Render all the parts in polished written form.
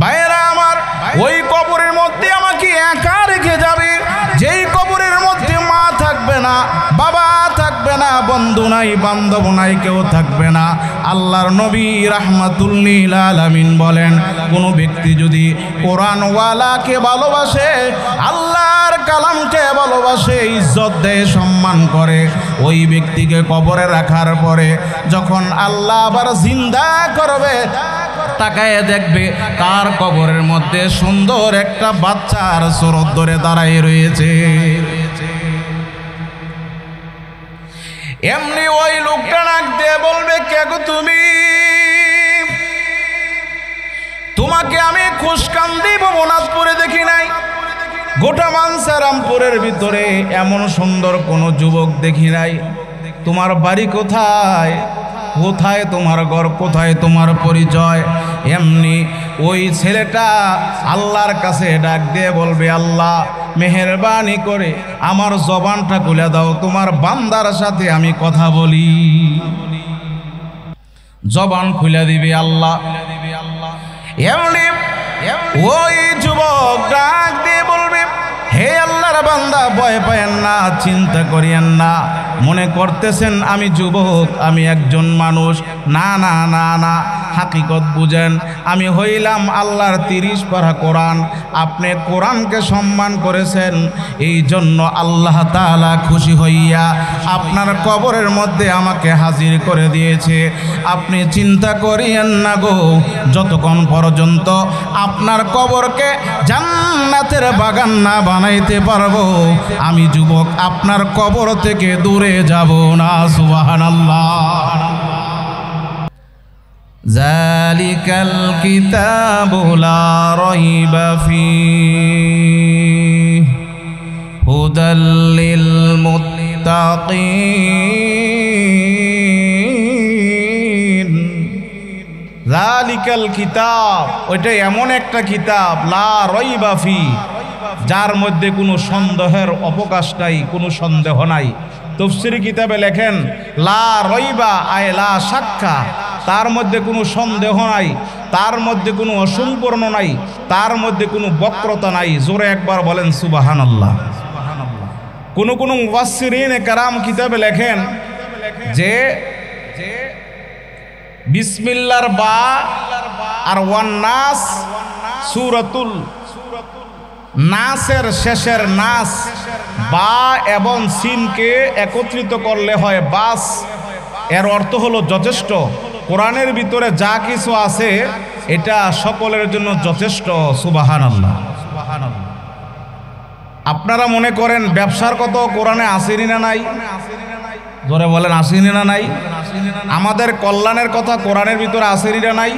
ভাইরা আমার, ওই কবরের মধ্যে আমাকে একা রেখে যাবে, যেই কবরের মধ্যে মা থাকবে না, বাবা থাকবে না, বন্ধু নাই, বান্ধব নাই, কেউ থাকবে না। আল্লাহর নবী রাহমাতুল লিল আলামিন বলেন, কোনো ব্যক্তি যদি কোরআনওয়ালাকে ভালোবাসে, আল্লাহর কালামকে ভালোবাসে, ইজ্জত দেয়, সম্মান করে, ওই ব্যক্তিকে কবরে রাখার পরে যখন আল্লাহ আবার জিন্দা করবে, তাকায় দেখবে তার কবরের মধ্যে সুন্দর একটা বাচ্চার সুরত ধরে দাঁড়ায় রয়েছে। এমনি ওই লোকটা ডাক দিয়ে বলবে, কে গো তুমি? তোমাকে আমি খুশকান্দি ভবনাথপুরে দেখি নাই, গোটা মানসারামপুরের ভিতরে এমন সুন্দর কোনো যুবক দেখি নাই। তোমার বাড়ি কোথায়? কোথায় তোমার ঘর? কোথায় তোমার পরিচয়? এমনি ওই ছেলেটা আল্লাহর কাছে ডাক দিয়ে বলবে, আল্লাহ মেহেরবানি করে আমার জবানটা খুলে দাও, তোমার বান্দার সাথে আমি কথা বলি। জবান খুলে দিবে আল্লাহ। এমনি ওই যুবক ডাক দিয়ে বলবে, হে আল্লাহর বান্দা, ভয় পায়েন না, চিন্তা করিয়েন না, মনে করতেছেন আমি যুবক, আমি একজন মানুষ। না না না না, হাকিকত বুঝেন, আমি হইলাম আল্লাহর 30 পারা কোরআন। আপনি কোরআনকে সম্মান করেছেন, এই জন্য আল্লাহ তাআলা খুশি হইয়া আপনার কবরের মধ্যে আমাকে হাজির করে দিয়েছে। আপনি চিন্তা করিয়েন না গো, যতক্ষণ পর্যন্ত আপনার কবরকে জান্নাতের বাগান না বানাইতে পারবো, আমি যুবক আপনার কবর থেকে দূরে যাব না। সুবহানাল্লাহ। যালিকাল কিতাবু লা রাইবা ফীহি হুদাল লিল মুত্তাকিন। যালিকাল কিতাব, ওইটা এমন একটা কিতাব, লা রাইবা ফীহি, যার মধ্যে কোনো সন্দেহের অবকাশ নাই, কোনো সন্দেহ নাই। তাফসীরি কিতাবে লেখেন লা রাইবা আয় লা শাক্কা, তার মধ্যে কোনো সন্দেহ নাই, তার মধ্যে কোনো অসম্পূর্ণ নাই, তার মধ্যে কোনো বক্রতা নাই। জোরে একবার বলেন সুবহানাল্লাহ। কোন কোন মুফাসসিরিনে কেরাম কিতাবে লেখেন যে বিসমিল্লাহর বা আর ওয়ান নাস, সূরাতুল নাসের শেষের নাস, বা এবং সিনকে একত্রিত করলে হয় বাস। এর অর্থ হলো যথেষ্ট। কোরআনের ভিতরে যা কিছু আছে এটা সকলের জন্য যথেষ্ট। সুবহানাল্লাহ। আপনারা মনে করেন ব্যবসার কত কোরআনে আসেনি না নাই? ধরে বলেন আসেনি না নাই? আমাদের কল্যাণের কথা কোরআনের ভিতরে আসেনি না নাই?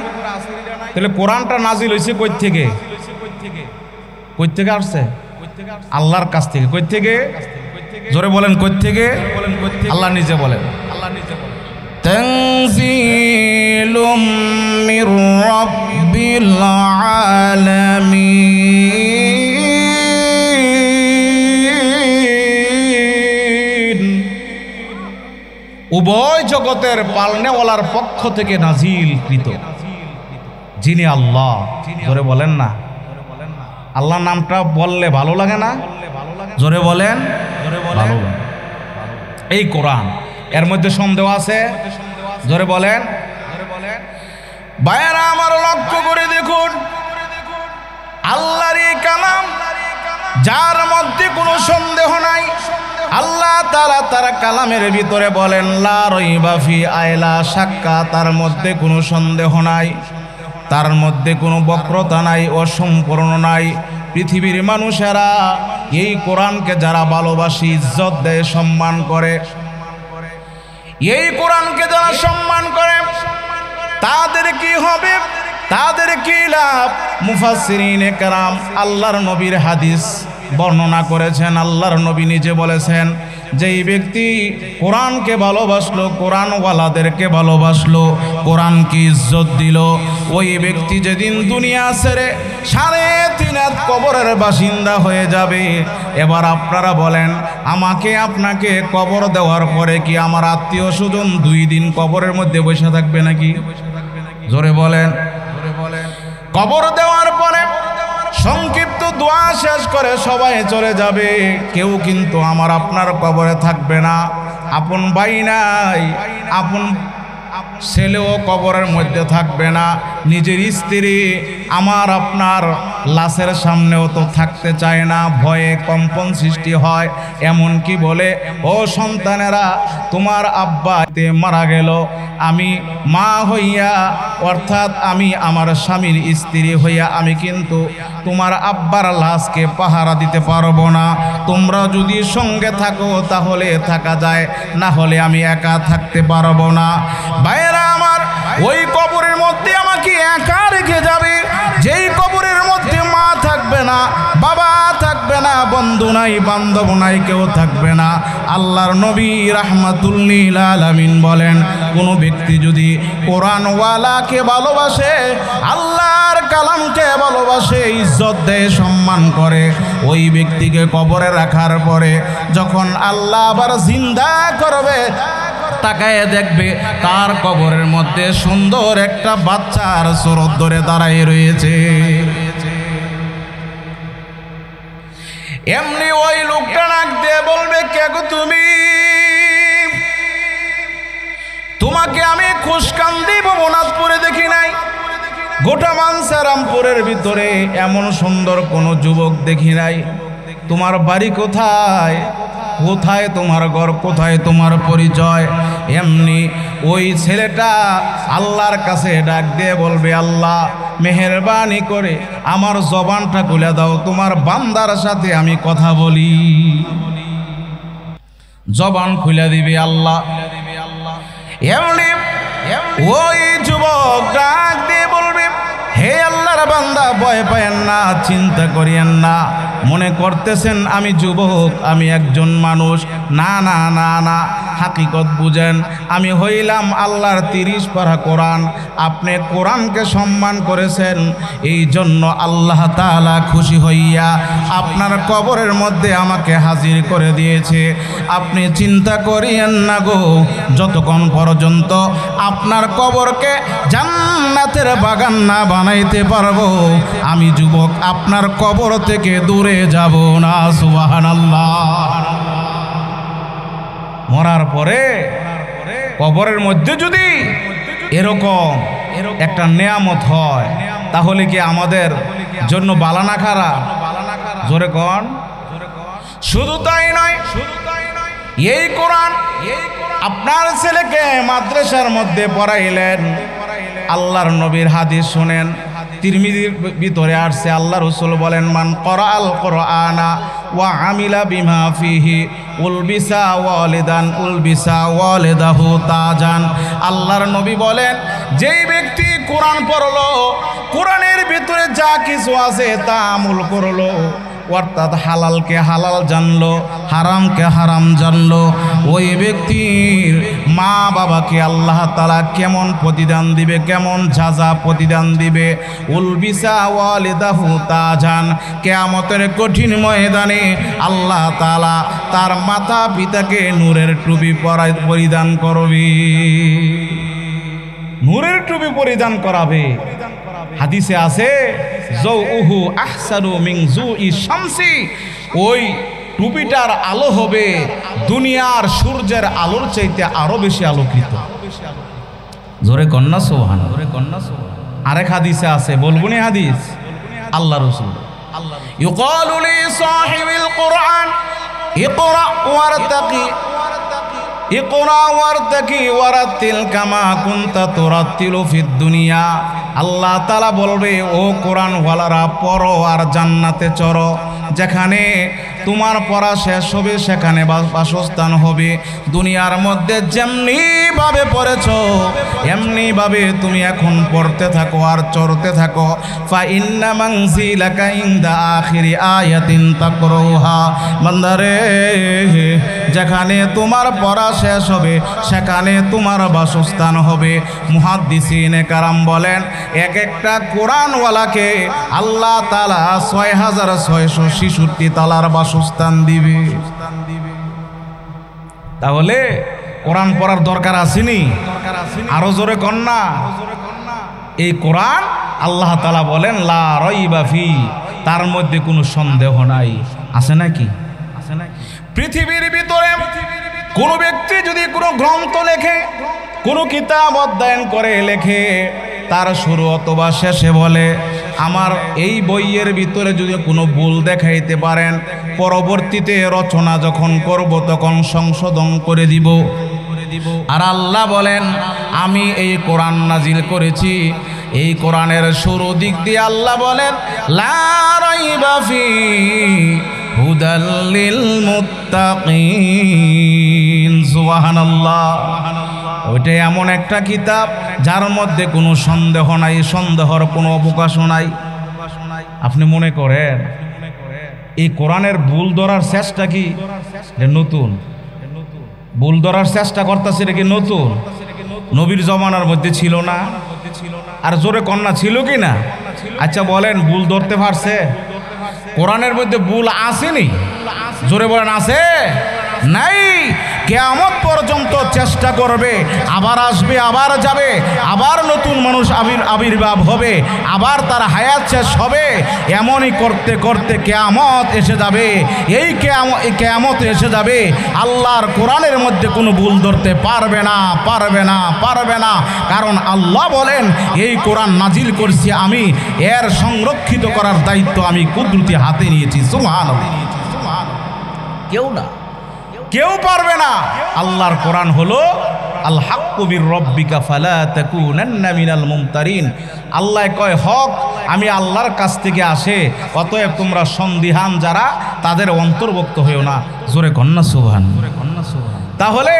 তাহলে কোরআনটা নাজিল হয়েছে কই থেকে? কই থেকে আসছে? আল্লাহর কাছ থেকে। কই থেকে? জোরে বলেন কই থেকে? আল্লাহ নিজে বলেন। তানজিলুম মির রাব্বিল আলামিন। উভয় জগতের পালনেওয়ালার পক্ষ থেকে নাজিলকৃত, যিনি আল্লাহ। জোরে বলেন না। আল্লাহর নামটা বললে ভালো লাগে না? জোরে বলেন। ভালো লাগে। এই কোরআন, এর মধ্যে সন্দেহ আছে? জোরে বলেন। ভাইয়েরা আমার, লক্ষ্য করে দেখুন, আল্লাহর এই কালাম, যার মধ্যে কোনো সন্দেহ নাই। আল্লাহ তাআলা তার কালামের ভিতরে বলেন লা রাইবা ফি আয়লা শাক্কা, তার মধ্যে কোনো সন্দেহ নাই, তার মধ্যে কোনো বক্রতা নাই, অসম্পূর্ণ নাই। পৃথিবীর মানুষেরা এই কোরআনকে যারা ভালোবাসে, ইজ্জত দেয়, সম্মান করে, এই কোরআনকে যারা সম্মান করে, তাদের কি হবে? তাদের কি লাভ? মুফাসসিরিনে কেরাম আল্লাহর নবীর হাদিস বর্ণনা করেছেন। আল্লাহর নবী নিজে বলেছেন, যেই ব্যক্তি কোরআনকে ভালোবাসলো, কোরআনওয়ালাদেরকে ভালোবাসলো, কোরআনকে ইজ্জত দিল, ওই ব্যক্তি যেদিন দুনিয়া ছেড়ে 3.5 হাত কবরের বাসিন্দা হয়ে যাবে। এবার আপনারা বলেন, আমাকে আপনাকে কবর দেওয়ার পরে কি আমার আত্মীয় স্বজন 2 দিন কবরের মধ্যে বসে থাকবে নাকি? জোরে বলেন। কবর দেওয়ার পরে সংক্ষিপ্ত দোয়া শেষ করে সবাই চলে যাবে, কেউ কিন্তু আমার আপনার কবরে থাকবে না। আপন ভাই নাই, আপন ছেলেও কবরের মধ্যে থাকবে না, নিজের স্ত্রী আমার আপনার লাশের সামনেও তো থাকতে চায় না, ভয়ে কম্পন সৃষ্টি হয়। এমন কি বলে, ও সন্তানেরা, তোমার আব্বা মারা গেল, আমি মা হইয়া অর্থাৎ আমি আমার স্বামীর স্ত্রী হইয়া আমি কিন্তু তোমার আব্বার লাশকে পাহারা দিতে পারবো না। তোমরা যদি সঙ্গে থাকো তাহলে থাকা যায়, না হলে আমি একা থাকতে পারবো না। ভাইয়েরা আমার, ওই কবরের মধ্যে আমাকে একা রেখে যাবে, যেই কবরের মধ্যে মা থাকবে না, বাবা থাকবে না, বন্ধু নাই, বান্ধব নাই, কেউ থাকবে না। আল্লাহর নবী রাহমাতুল লিল আলামিন বলেন, কোনো ব্যক্তি যদি কোরআনওয়ালাকে ভালোবাসে, আল্লাহর কালামকে ভালোবাসে, ইজ্জত দেয়, সম্মান করে, ওই ব্যক্তিকে কবরে রাখার পরে যখন আল্লাহ আবার জিন্দা করবে, তাকায় দেখবে তার কবরের মধ্যে সুন্দর একটা বাচ্চার সুরত ধরে দাঁড়ায় রয়েছে। এমনি ওই লোকটা নাক দিয়ে বলবে, কে গো তুমি? তোমাকে আমি খুশকান্দি ভবনাথপুরে দেখি নাই, গোটা মানসারামপুরের ভিতরে এমন সুন্দর কোনো যুবক দেখি নাই। তোমার বাড়ি কোথায়? কোথায় তোমার ঘর? কোথায় তোমার পরিচয়? এমনি ওই ছেলেটা আল্লাহর কাছে ডাক দিয়ে বলবে, আল্লাহ মেহেরবানি করে আমার জবানটা খুলে দাও, তোমার বান্দার সাথে আমি কথা বলি। জবান খুলে দিবে আল্লাহ। এমনি ওই যুবক ডাক দিয়ে বলবে, হে আল্লাহর বান্দা, ভয় পায়েন না, চিন্তা করিয়েন না, মনে করতেছেন আমি যুবক, আমি একজন মানুষ। না না না না, হাকিকত বুঝেন, আমি হইলাম আল্লাহর 30 পারা কোরআন। আপনি কোরআনকে সম্মান করেছেন, এই জন্য আল্লাহ তাআলা খুশি হইয়া আপনার কবরের মধ্যে আমাকে হাজির করে দিয়েছে। আপনি চিন্তা করিয়েন না গো, যতক্ষণ পর্যন্ত আপনার কবরকে জান্নাতের বাগান না বানাইতে পারবো, আমি যুবক আপনার কবর থেকে দূরে যাব না। সুবহানাল্লাহ। মরার পরে কবরের মধ্যে যদি এরকম একটা নেয়ামত হয়, তাহলে কি আমাদের জন্য বালানা খারাপ? জোরে কোন? শুধু তাই নয়, এই কোরআন আপনার ছেলেকে মাদ্রাসার মধ্যে পড়াইলেন, আল্লাহর নবীর হাদিস শুনেন, তিরমিজির ভিতরে আসছে, আল্লাহ রাসূল বলেন, মান করাআল কোরআনা ওয়া আমিলা বিমা ফিহি উলবিসা ওয়ালিদান উলবিসা ওয়ালিদাহু তাজান। আল্লাহর নবী বলেন, যেই ব্যক্তি কোরআন পড়লো, কোরআনের ভিতরে যা কিছু আছে তা আমল করলো, অর্থাৎ হালালকে হালাল জানলো, হারামকে হারাম জানলো, ওই ব্যক্তির মা বাবাকে আল্লাহ তাআলা কেমন প্রতিদান দিবে, কেমন যাজা প্রতিদান দিবে। উলবিসা ওয়ালিদাহু তাজান, কিয়ামতের কঠিন ময়দানে আল্লাহ তাআলা তার মাতা পিতাকে নূরের টুপি পরিধান করবে, নূরের টুপি পরিধান করাবে। হাদিসে আছে, জৌউহু আহসানু মিন জুই শামসি, ওই টুপিটার আলো হবে দুনিয়ার সূর্যের আলোর চাইতে আরো বেশি আলোকিত। জোরে কন্না সুবহান। আরেক হাদিসে আছে, বলবুনি হাদিস, আল্লাহ রাসূল, ইউকালু লি সাহিবিল কুরআন ইকরা ওয়ারতাকি, ইকরা ওয়ারতাকি ওয়ারাতিল কামা কুনতা তুরাতিলু ফিদ দুনিয়া। আল্লাহ তাআলা বলবে, ও কোরআন ওয়ালারা, পড়ো আর জান্নাতে চড়ো, যেখানে তোমার পড়া শেষ হবে সেখানে বাসস্থান হবে। দুনিয়ার মধ্যে যেমনি ভাবে পড়েছো এমনি ভাবে তুমি এখন পড়তে থাকো আর চড়তে থাকো। ফা ইন্না মানজিলাকা ইনদা আখিরি আয়াতিন তাকরুহা, বান্দারে, যেখানে তোমার পড়া শেষ হবে সেখানে তোমার বাসস্থান হবে। মুহাদ্দিসিনে কারাম বলেন, এক একটা কোরআনওয়ালাকে আল্লাহ তাআলা 6666 তালার বাসস্থান দিবে। তাহলে কোরআন পড়ার দরকার আসেনি? আরো জোরে কন্যা। এই কোরআন আল্লাহ তাআলা বলেন লা রাইবা ফি, তার মধ্যে কোনো সন্দেহ নাই। আছে নাকি? পৃথিবীর ভিতরে কোনো ব্যক্তি যদি কোনো গ্রন্থ লেখে, কোনো কিতাব অধ্যয়ন করে লেখে, তার শুরু অথবা শেষে বলে আমার এই বইয়ের ভিতরে যদি কোনো ভুল দেখাইতে পারেন, পরবর্তীতে রচনা যখন করব তখন সংশোধন করে দিব। আর আল্লাহ বলেন আমি এই কোরআন নাজিল করেছি, এই কোরআনের শুরু দিক দিয়ে আল্লাহ বলেন লা রাইবা ফি হুদাল লিল মুত্তাকিন। সুবহানাল্লাহ। ওইটা এমন একটা কিতাব যার মধ্যে কোনো সন্দেহ নাই, সন্দেহর কোনো অবকাশ নাই। আপনি মনে করেন এই কোরআনের ভুল ধরার চেষ্টা কি নতুন? ভুল ধরার চেষ্টা করতেছে এটা কি নতুন? নবীর জমানার মধ্যে ছিল না? আর জোরে কন্যা ছিল কি না? আচ্ছা বলেন ভুল ধরতে পারছে? কোরআনের মধ্যে ভুল আসেনি? জোরে বলেন আছে? নাই। কিয়ামত পর্যন্ত চেষ্টা করবে, আবার আসবে, আবার যাবে, আবার নতুন মানুষ আবির্ভাব হবে, আবার তার হায়াত শেষ হবে। এমনই করতে করতে কিয়ামত এসে যাবে। এই কিয়ামত এসে যাবে, আল্লাহর কোরআনের মধ্যে কোনো ভুল ধরতে পারবে না, পারবে না, পারবে না। কারণ আল্লাহ বলেন এই কোরআন নাজিল করছি আমি, এর সংরক্ষিত করার দায়িত্ব আমি কুদরতি হাতে নিয়েছি। সুবহানাল্লাহ। কেউ না, কেউ পারবে না। আল্লাহর কোরআন হলো আল হাক্কু বির রব্বিকা ফালা তাকুনান্না মিনাল মুমতারিন। আল্লাহ কয় হক আমি আল্লাহর কাছ থেকে আসে, অতএব তোমরা সন্দিহান যারা তাদের অন্তর্ভুক্ত হয়েও না। জোরে কন্না সুবহান। তাহলে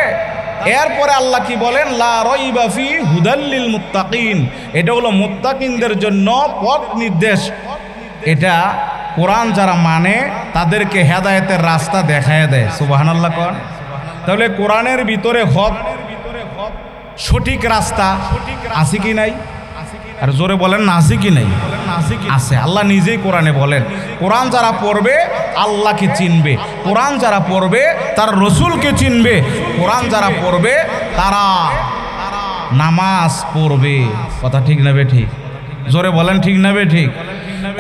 এরপরে আল্লাহ কি বলেন লা রাইবা ফি হুদাল লিল মুত্তাকিন। এটা হলো মুত্তাকিনদের জন্য পথ নির্দেশ। এটা কোরআন যারা মানে তাদেরকে হেদায়েতের রাস্তা দেখায় দেয়। সুবহানাল্লাহ কোন। তাহলে কোরআনের ভিতরে হক, সঠিক রাস্তা আছে কি নাই? আর জোরে বলেন না আছে কি নাই? আছে। আল্লাহ নিজেই কোরআনে বলেন কোরআন যারা পড়বে আল্লাহকে চিনবে, কোরআন যারা পড়বে তার রসুলকে চিনবে, কোরআন যারা পড়বে তারা নামাজ পড়বে। কথা ঠিক না বে ঠিক? জোরে বলেন ঠিক না বে ঠিক?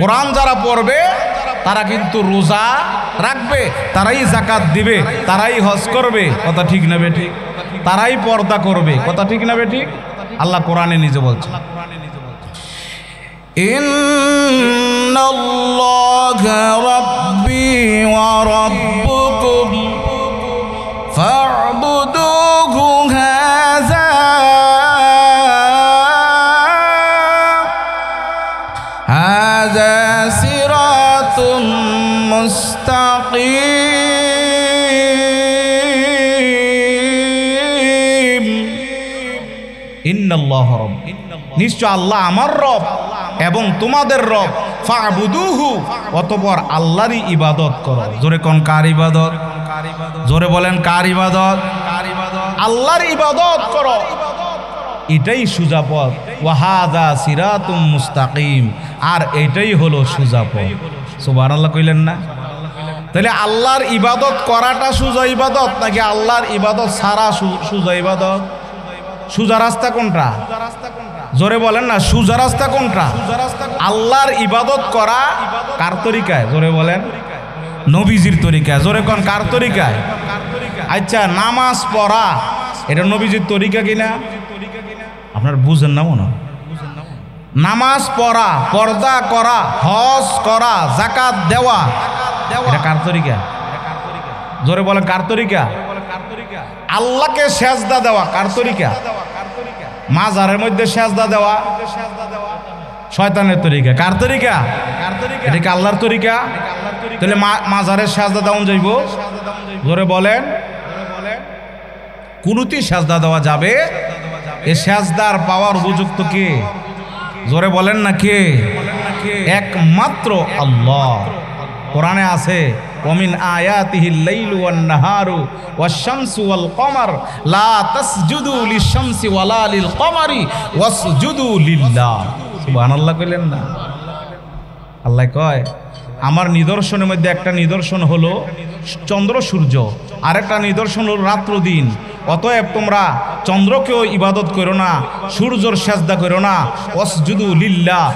কোরআন যারা পড়বে তারা কিন্তু রোজা রাখবে, তারাই যাকাত দিবে, তারাই হজ করবে। কথা ঠিক না বে ঠিক? তারাই পর্দা করবে। কথা ঠিক না বে ঠিক? আল্লাহ কোরআনে নিজে বলছে ইন্নাল্লাহা রাব্বি ওয়া রাব্বুকুম ফা'বুদুহু হাযা সিরাতুম মুস্তাকিম। ইন্নাল্লাহা রাব্বি, নিশ্চয় আল্লাহ আমার রব এবং তোমাদের রব। ফা'বুদুহু, অতঃপর আল্লাহরই ইবাদত করো। জোরে কোন কার ইবাদত? জোরে বলেন কার ইবাদত? আল্লাহর ইবাদত করো, এটাই সোজা পথ। ওয়া হাযা সিরাতুম মুস্তাকিম, আর এটাই হলো সোজা পথ। সুবহানাল্লাহ কইলেন না? তাহলে আল্লাহর ইবাদত করাটা সোজা ইবাদত নাকি আল্লাহর ইবাদত সারা সোজা ইবাদত? সোজা রাস্তা কোনটা? জোরে বলেন না, সোজা রাস্তা কোনটা? আল্লাহর ইবাদত করা কার তরিকায়? জোরে বলেন নবীজির তরিকায়। জোরে কোন কার তরিকায়? আচ্ছা নামাজ পড়া এটা নবীজির তরিকা কিনা? আপনার বুঝেন না মনে? নামাজ পড়া, পর্দা করা, হজ করা, যাকাত দেওয়া এটা কার তরিকা? জোরে বলেন কার তরিকা? আল্লাহকে সেজদা দেওয়া কার তরিকা? মাজারের মধ্যে সেজদা দেওয়া শয়তানের তরিকা। কার তরিকা? এটা কি আল্লাহর তরিকা? তাহলে মাজারের সেজদা দেওয়া যাইব? জোরে বলেন কুনুতি সেজদা দেওয়া যাবে? এই সেজদার পাওয়ার উপযুক্ত কে? জোরে বলেন না কে? একমাত্র আল্লাহ। কোরআনে আছে ওমিন আয়াতিহিল লাইলু ওয়ান নাহারু ওয়াশ শামসু ওয়াল কমার লা তাসজুদু লিশ-শামসি ওয়ালা লিল কমারি ওয়াসজুদু লিল্লাহ। সুবহানাল্লাহ কইলেন না? আল্লাহ কয় আমার নিদর্শনের মধ্যে একটা নিদর্শন হলো চন্দ্র সূর্য, আরেকটা নিদর্শন হলো রাত্র দিন। অতএব তোমরা চন্দ্রকেও ইবাদত করো না, সূর্যর সেজদা করো না। ওয়াসজুদু লিল্লাহ,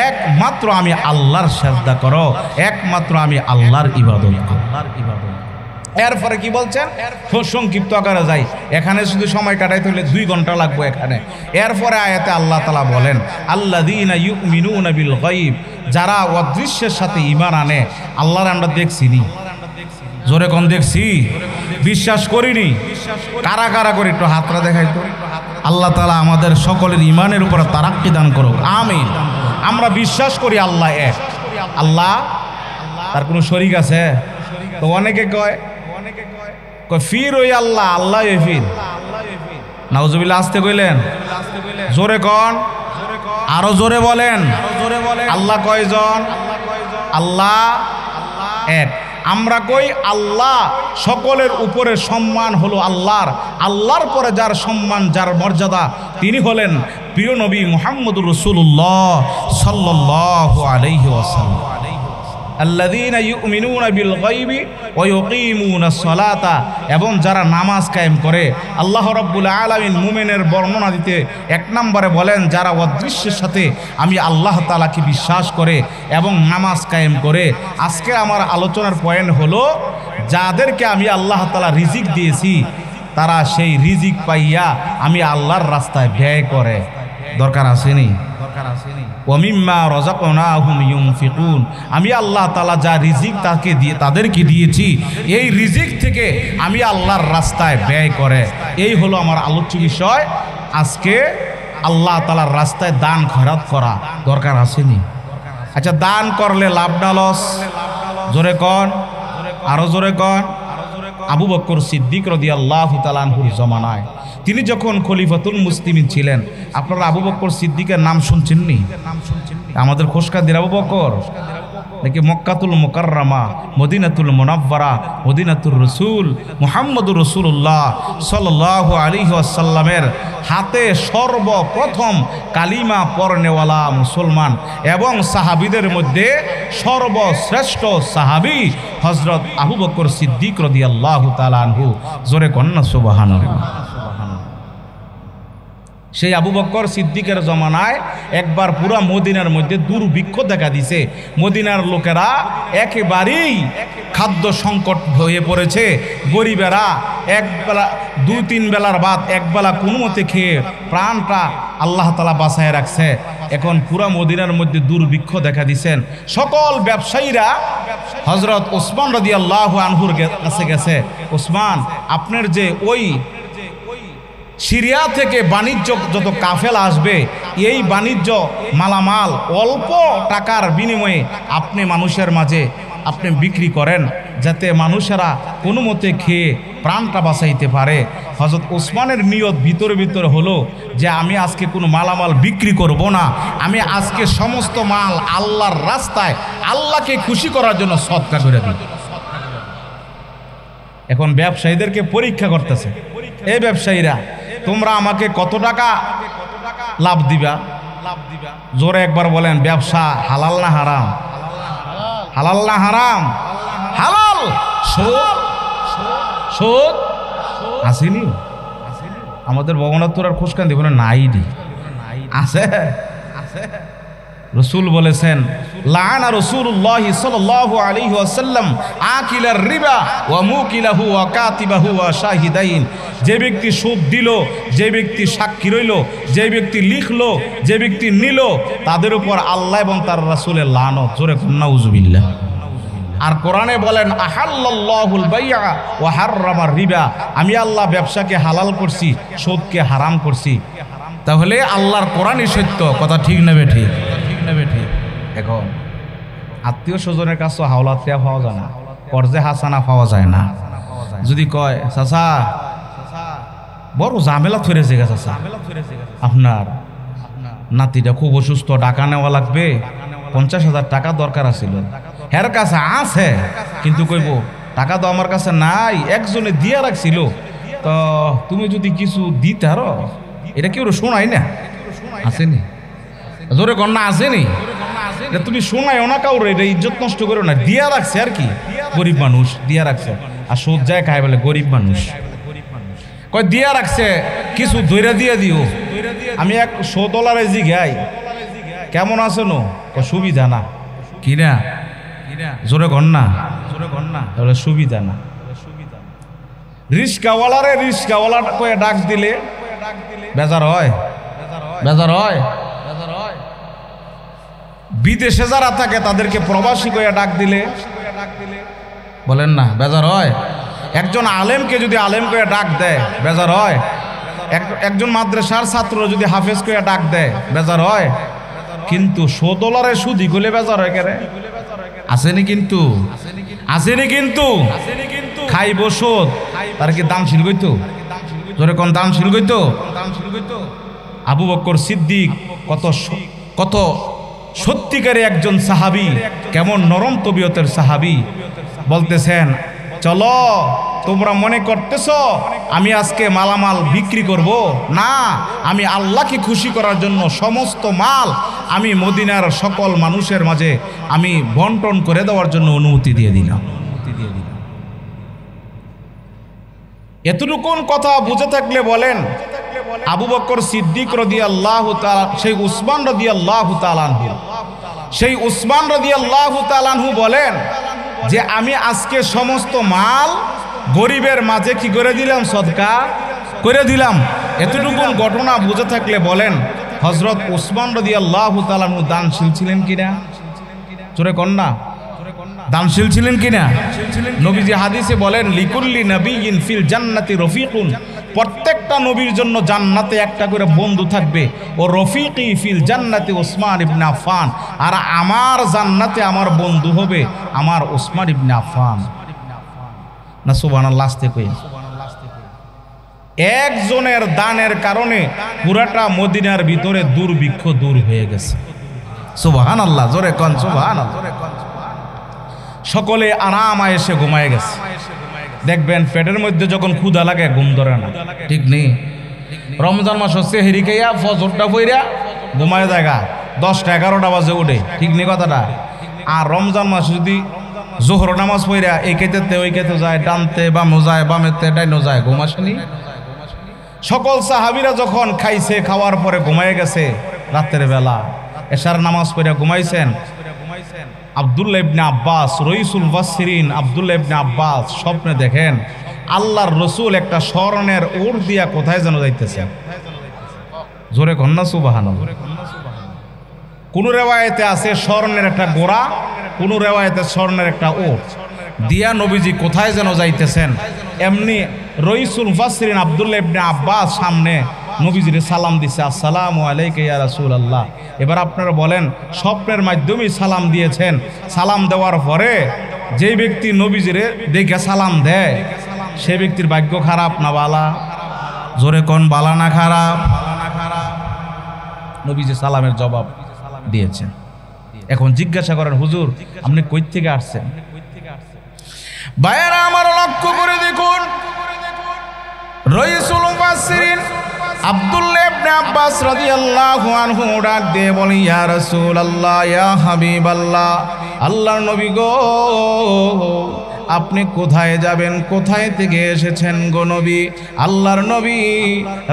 একমাত্র আমি আল্লাহর সেজদা করো, একমাত্র আমি আল্লাহর ইবাদত করো। এরপরে কি বলছেন, সংক্ষিপ্ত আকারে যাই, এখানে শুধু সময় কাটাইতে হলে 2 ঘন্টা লাগবে এখানে। এরপরে আয়াতে আল্লাহ তাআলা বলেন আল্লাযীনা ইউমিনুনা বিল গায়ব, যারা অদৃশ্যের সাথে ঈমান আনে। আল্লাহর আমরা দেখছিনি, জোরে কোন দেখছি, বিশ্বাস করিনি। কারা কারা করে একটু হাতরা দেখাইতো। আল্লাহ তাআলা আমাদের সকলের ঈমানের উপর তারাক্কি দান করুক, আমিন। আমরা বিশ্বাস করি আল্লাহ এক, আল্লাহ তার কোনো শরীক আছে? তো অনেকে কয় ফির ওই আল্লাহ, আল্লাহ ফির। নাউজুবিল্লাহ, আসতে কইলেন, জোরে কন, আরো জোরে বলেন। আল্লাহ কয়জন? আল্লাহ এক। আমরা কই আল্লাহ সকলের উপরে সম্মান হলো আল্লাহর, আল্লাহর পরে যার সম্মান, যার মর্যাদা, তিনি হলেন প্রিয় নবী মুহাম্মদুর রাসূলুল্লাহ সাল্লাল্লাহু আলাইহি ওয়াসাল্লাম। আল্লাযীনা ইউমিনুনা বিল গায়বি ওয়া ইউকিমুনাস সালাতা, এবং যারা নামাজ কায়েম করে। আল্লাহ রাব্বুল আলামিন মুমিনের বর্ণনা দিতে 1 নম্বরে বলেন যারা অদৃশ্যের সাথে আমি আল্লাহ তাআলাকে বিশ্বাস করে এবং নামাজ কায়েম করে। আজকে আমার আলোচনার পয়েন্ট হলো যাদেরকে আমি আল্লাহ তাআলা রিজিক দিয়েছি, তারা সেই রিজিক পাইয়া আমি আল্লাহর রাস্তায় ব্যয় করে। দরকার আসেনি? ওয়ামিম্মা রাযাকনাহুম ইউনফিকুন, আমি আল্লাহ তাআলা যা রিজিক তাদেরকে দিয়েছি, এই রিজিক থেকে আমি আল্লাহর রাস্তায় ব্যয় করে। এই হলো আমার আলোচ্য বিষয় আজকে, আল্লাহ তাআলার রাস্তায় দান খয়রাত করা। দরকার আসেনি? আচ্ছা, দান করলে লাভ না লস? জোরে কন, আরো জোরে কন। আবু বকর সিদ্দিক রাদিয়াল্লাহু তাআলা আনহুর জমানায়, তিনি যখন খলিফাতুল মুসলিমিন ছিলেন, আপনারা আবু বকর সিদ্দিকের নাম শুনছেননি? আমাদের খোশকাদির আবু বকর নাকি মক্কাতুল মুকাররমা, মদিনাতুল মুনাওয়ারা, মদিনাতুর রাসূল মুহাম্মদুর রাসূলুল্লাহ সাল্লাল্লাহু আলাইহি ওয়াসাল্লামের হাতে সর্বপ্রথম কালিমা পড়নেওয়ালা মুসলমান এবং সাহাবীদের মধ্যে সর্বশ্রেষ্ঠ সাহাবী হযরত আবু বকর সিদ্দিক রাদিয়াল্লাহু তাআলা আনহু। জোরে কন্না সুবহানাল্লাহ। সেই আবু বকর সিদ্দিকের জমানায় একবার পুরা মদিনার মধ্যে দুর্ভিক্ষ দেখা দিছে। মদিনার লোকেরা একেবারেই খাদ্য সংকট হয়ে পড়েছে। গরিবেরা একবেলা 2-3 বেলার ভাত একবেলা কোনো মতে খেয়ে প্রাণটা আল্লাহ তাআলা বাঁচায় রাখছে। এখন পুরা মদিনার মধ্যে দুর্ভিক্ষ দেখা দিছেন। সকল ব্যবসায়ীরা হযরত ওসমান রাদিয়াল্লাহু আনহুর কাছে গেছে, ওসমান, আপনার যে ওই সিরিয়া থেকে বাণিজ্য যত কাফেলা আসবে, এই বাণিজ্য মালামাল অল্প টাকার বিনিময়ে আপনি মানুষের মাঝে আপনি বিক্রি করেন, যাতে মানুষেরা কোনো মতে খেয়ে প্রাণটা বাঁচাইতে পারে। হযরত ওসমানের নিয়ত ভিতরে ভিতরে হলো যে আমি আজকে কোনো মালামাল বিক্রি করব না, আমি আজকে সমস্ত মাল আল্লাহর রাস্তায় আল্লাহকে খুশি করার জন্য সদকা করে দিই। এখন ব্যবসায়ীদেরকে পরীক্ষা করতেছে, এই ব্যবসায়ীরা তোমরা আমাকে কত টাকা লাভ দিবা? জোরে একবার বলেন, ব্যবসা হালাল না হারাম? হালাল না হারাম? হালাল। সুদ আসেনি? আমাদের ভবনাত্তর আর খুশকান্দি বলে নাই দি আছে। রসুল বলেছেন লাআনা রাসূলুল্লাহ সাল্লাল্লাহু আলাইহি ওয়াসাল্লাম আকিলার রিবা ওয়া মুকিলাহু ওয়া কাতিবাহু ওয়া শাহিদাইন। যে ব্যক্তি সুদ দিল, যে ব্যক্তি সাক্ষী রইল, যে ব্যক্তি লিখলো, যে ব্যক্তি নিল, তাদের উপর আল্লাহ এবং তার রাসূলের লানত। জোরে নাউজুবিল্লাহ। আর কোরআনে বলেন আহাল্লাল্লাহুল বাই'a ওয়া হাররামার রিবা, আমি আল্লাহ ব্যবসাকে হালাল করছি, সুদকে হারাম করছি। তাহলে আল্লাহর কোরআনই সত্য কথা, ঠিক নেবে ঠিক? এখন আত্মীয় স্বজনের কাছে হাওলাত পাওয়া যায় না, কর্জে হাসানা পাওয়া যায় না। যদি কয় চাচা বড় ঝামেলা ফিরেছে গেছে, চাচা আপনার নাতিটা খুব অসুস্থ, টাকা নেওয়া লাগবে, 50,000 টাকা দরকার আছিল। হের কাছে আছে কিন্তু কইব টাকা তো আমার কাছে নাই, একজনে দিয়া রাখছিল, তো তুমি যদি কিছু দিতে আরো, এটা কেউ শোনাই না? আসেনি? জোরে কন্যা আসেনি? এটা তুমি শোনায় না কাউরে, এটা ইজ্জত নষ্ট করো না, দিয়া রাখছে আর কি, গরিব মানুষ দিয়া রাখছে। আর সুদ যায় খায় বলে গরিব মানুষ, কয় দিয়া রাখছে কিছু ধৈর্য দিয়ে দিও। আমি এক $100 জিগাই কেমন আছো নো, সুবিধা না কি না, জোরে ঘন না, তাহলে সুবিধা না। রিস্কাওয়ালারে রিস্কাওয়ালা কয়ে ডাক দিলে বেজার হয়, বেজার হয়। বিদেশে যারা থাকে তাদেরকে প্রবাসী কয়ে ডাক দিলে বলেন না বেজার হয়। একজন আলেমকে যদি আলেম কয়ে ডাক দেয় বেজার হয়। একজন মাদ্রাসার ছাত্র যদি হাফেজ কয়ে ডাক দেয় বেজার হয়। কিন্তু $100 সুদি করলে বেজার হয় কেরে? আসেনি কিন্তু, আসেনি কিন্তু, খাইব সুদ, তার কি দানশীল গইতো? জোরে কোন দানশীল গইতো? আবু বকর সিদ্দিক কত সত্যিকারে একজন সাহাবী, কেমন নরম তবিয়তের সাহাবী, বলতেছেন চলো তোমরা মনে করতেছ আমি আজকে মালামাল বিক্রি করব না, আমি আল্লাহকে খুশি করার জন্য সমস্ত মাল আমি মদিনার সকল মানুষের মাঝে আমি বন্টন করে দেওয়ার জন্য অনুমতি দিয়ে দিলাম। এতটুকুন কথা বুঝে থাকলে বলেন আবু বকর সিদ্দিক রাদিয়াল্লাহু তাআলা, সেই উসমান রাদিয়াল্লাহু তাআলা আনহু, সেই উসমান রাদিয়াল্লাহু তাআলা আনহু বলেন যে আমি আজকে সমস্ত মাল গরিবের মাঝে কি করে দিলাম, সদকা করে দিলাম। এতটুকুন ঘটনা বুঝে থাকলে বলেন হযরত উসমান রাদিয়াল্লাহু তাআলা আনহু দানশীল ছিলেন কিনা? জোরে কোন না, দানশীল ছিলেন কিনা? নবীজি হাদিসে বলেন লিকুল্লি নবিয়্যিন ফিল জান্নাতি রফিকুন, প্রত্যেকটা নবীর জন্য জান্নাতে একটা করে বন্ধু থাকবে। ও রফিকি ফিল জান্নাতি উসমান ইবনে আফফান, আর আমার জান্নাতে আমার বন্ধু হবে আমার উসমান ইবনে আফফান। না সুবহানাল্লাহ, আস্তে কই। একজনের দানের কারণে পুরাটা মদিনার ভিতরে দুর্ভিক্ষ দূর হয়ে গেছে। সুবহানাল্লাহ, জোরে কোন সুবহানাল্লাহ। সকলে আরাম এসে ঘুমায় গেছে। দেখবেন পেটের মধ্যে যখন ক্ষুধা লাগে ঘুম ধরে না, ঠিক নেই? রমজান মাস হচ্ছে হেরি খাইয়া ফজরটা পইরা ঘুমায় জায়গা 10টা-11টা বাজে উঠে, ঠিক নেই কথাটা? আর রমজান মাস যদি জোহর নামাজ পইরা এই কেতেতে ওই কেতে যায়, ডানতে বামে যায়, বামেতে ডাইনো যায়, ঘুম আসেনি? সকল সাহাবীরা যখন খাইছে, খাওয়ার পরে ঘুমায় গেছে, রাতের বেলা এশার নামাজ পড়ে ঘুমাইছেন। আব্দুল্লাহ ইবনে আব্বাস, রইসুল মুফাসসিরিন আব্দুল্লাহ ইবনে আব্বাস স্বপ্নে দেখেন আল্লাহর রসুল একটা স্বর্ণের ওর দিয়া কোথায় যেন যাইতেছে। জোরে কন্যা সুবহানাল্লাহ। কোন রেওয়ায়েতে আছে স্বর্ণের একটা গোড়া, কোন রেওয়ায়েতে স্বর্ণের একটা ওট দিয়া নবীজি কোথায় যেন যাইতেছেন। এমনি রইসুল মুফাসসিরিন আব্দুল্লাহ ইবনে আব্বাস সামনে নবীজির সালাম দিছে, আসসালামু আলাইকা ইয়া রাসূলুল্লাহ। এবার আপনারা বলেন স্বপ্নের মাধ্যমে সালাম দিয়েছেন, সালাম দেওয়ার পরে যে ব্যক্তি নবীজিরে দেখে সালাম দেয় সে ব্যক্তির ভাগ্য খারাপ না বালা? জোরে কোন, বালা না খারাপ? নবীজি সালামের জবাব দিয়েছেন। এখন জিজ্ঞাসা করেন হুজুর আপনি কই থেকে আসছেন? ভাইয়েরা আমার লক্ষ্য করে দেখুন, রইসুল মুফাসসিরিন আব্দুল্লাহ ইবনে আব্বাস রাদিয়াল্লাহু আনহু ডাক দিয়ে বলে ইয়া রাসূলুল্লাহ, ইয়া হাবিবাল্লাহ, আল্লাহর নবী গো আপনি কোথায় যাবেন, কোথায় থেকে এসেছেন গো নবী? আল্লাহর নবী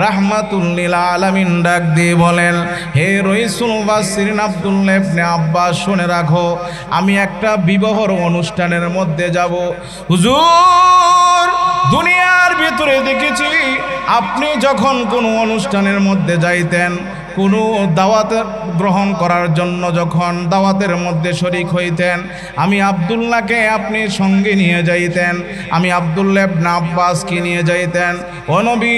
রাহমাতুল লিল আলামিন ডাক দিয়ে বলেন হে রইসুল মুফাসসিরিন আব্দুল্লাহ ইবনে আব্বাস শুনে রাখো, আমি একটা বিবাহর অনুষ্ঠানের মধ্যে যাব। হুজুর দুনিয়ার ভিতরে দেখেছি আপনি যখন কোনো অনুষ্ঠানের মধ্যে যাইতেন, কোনো দাওয়াত গ্রহণ করার জন্য যখন দাওয়াতের মধ্যে শরীক হইতেন, আমি আব্দুল্লাহকে আপনি সঙ্গে নিয়ে যাইতেন, আমি আব্দুল্লাহ ইবনে আব্বাসকে নিয়ে যাইতেন। ও নবী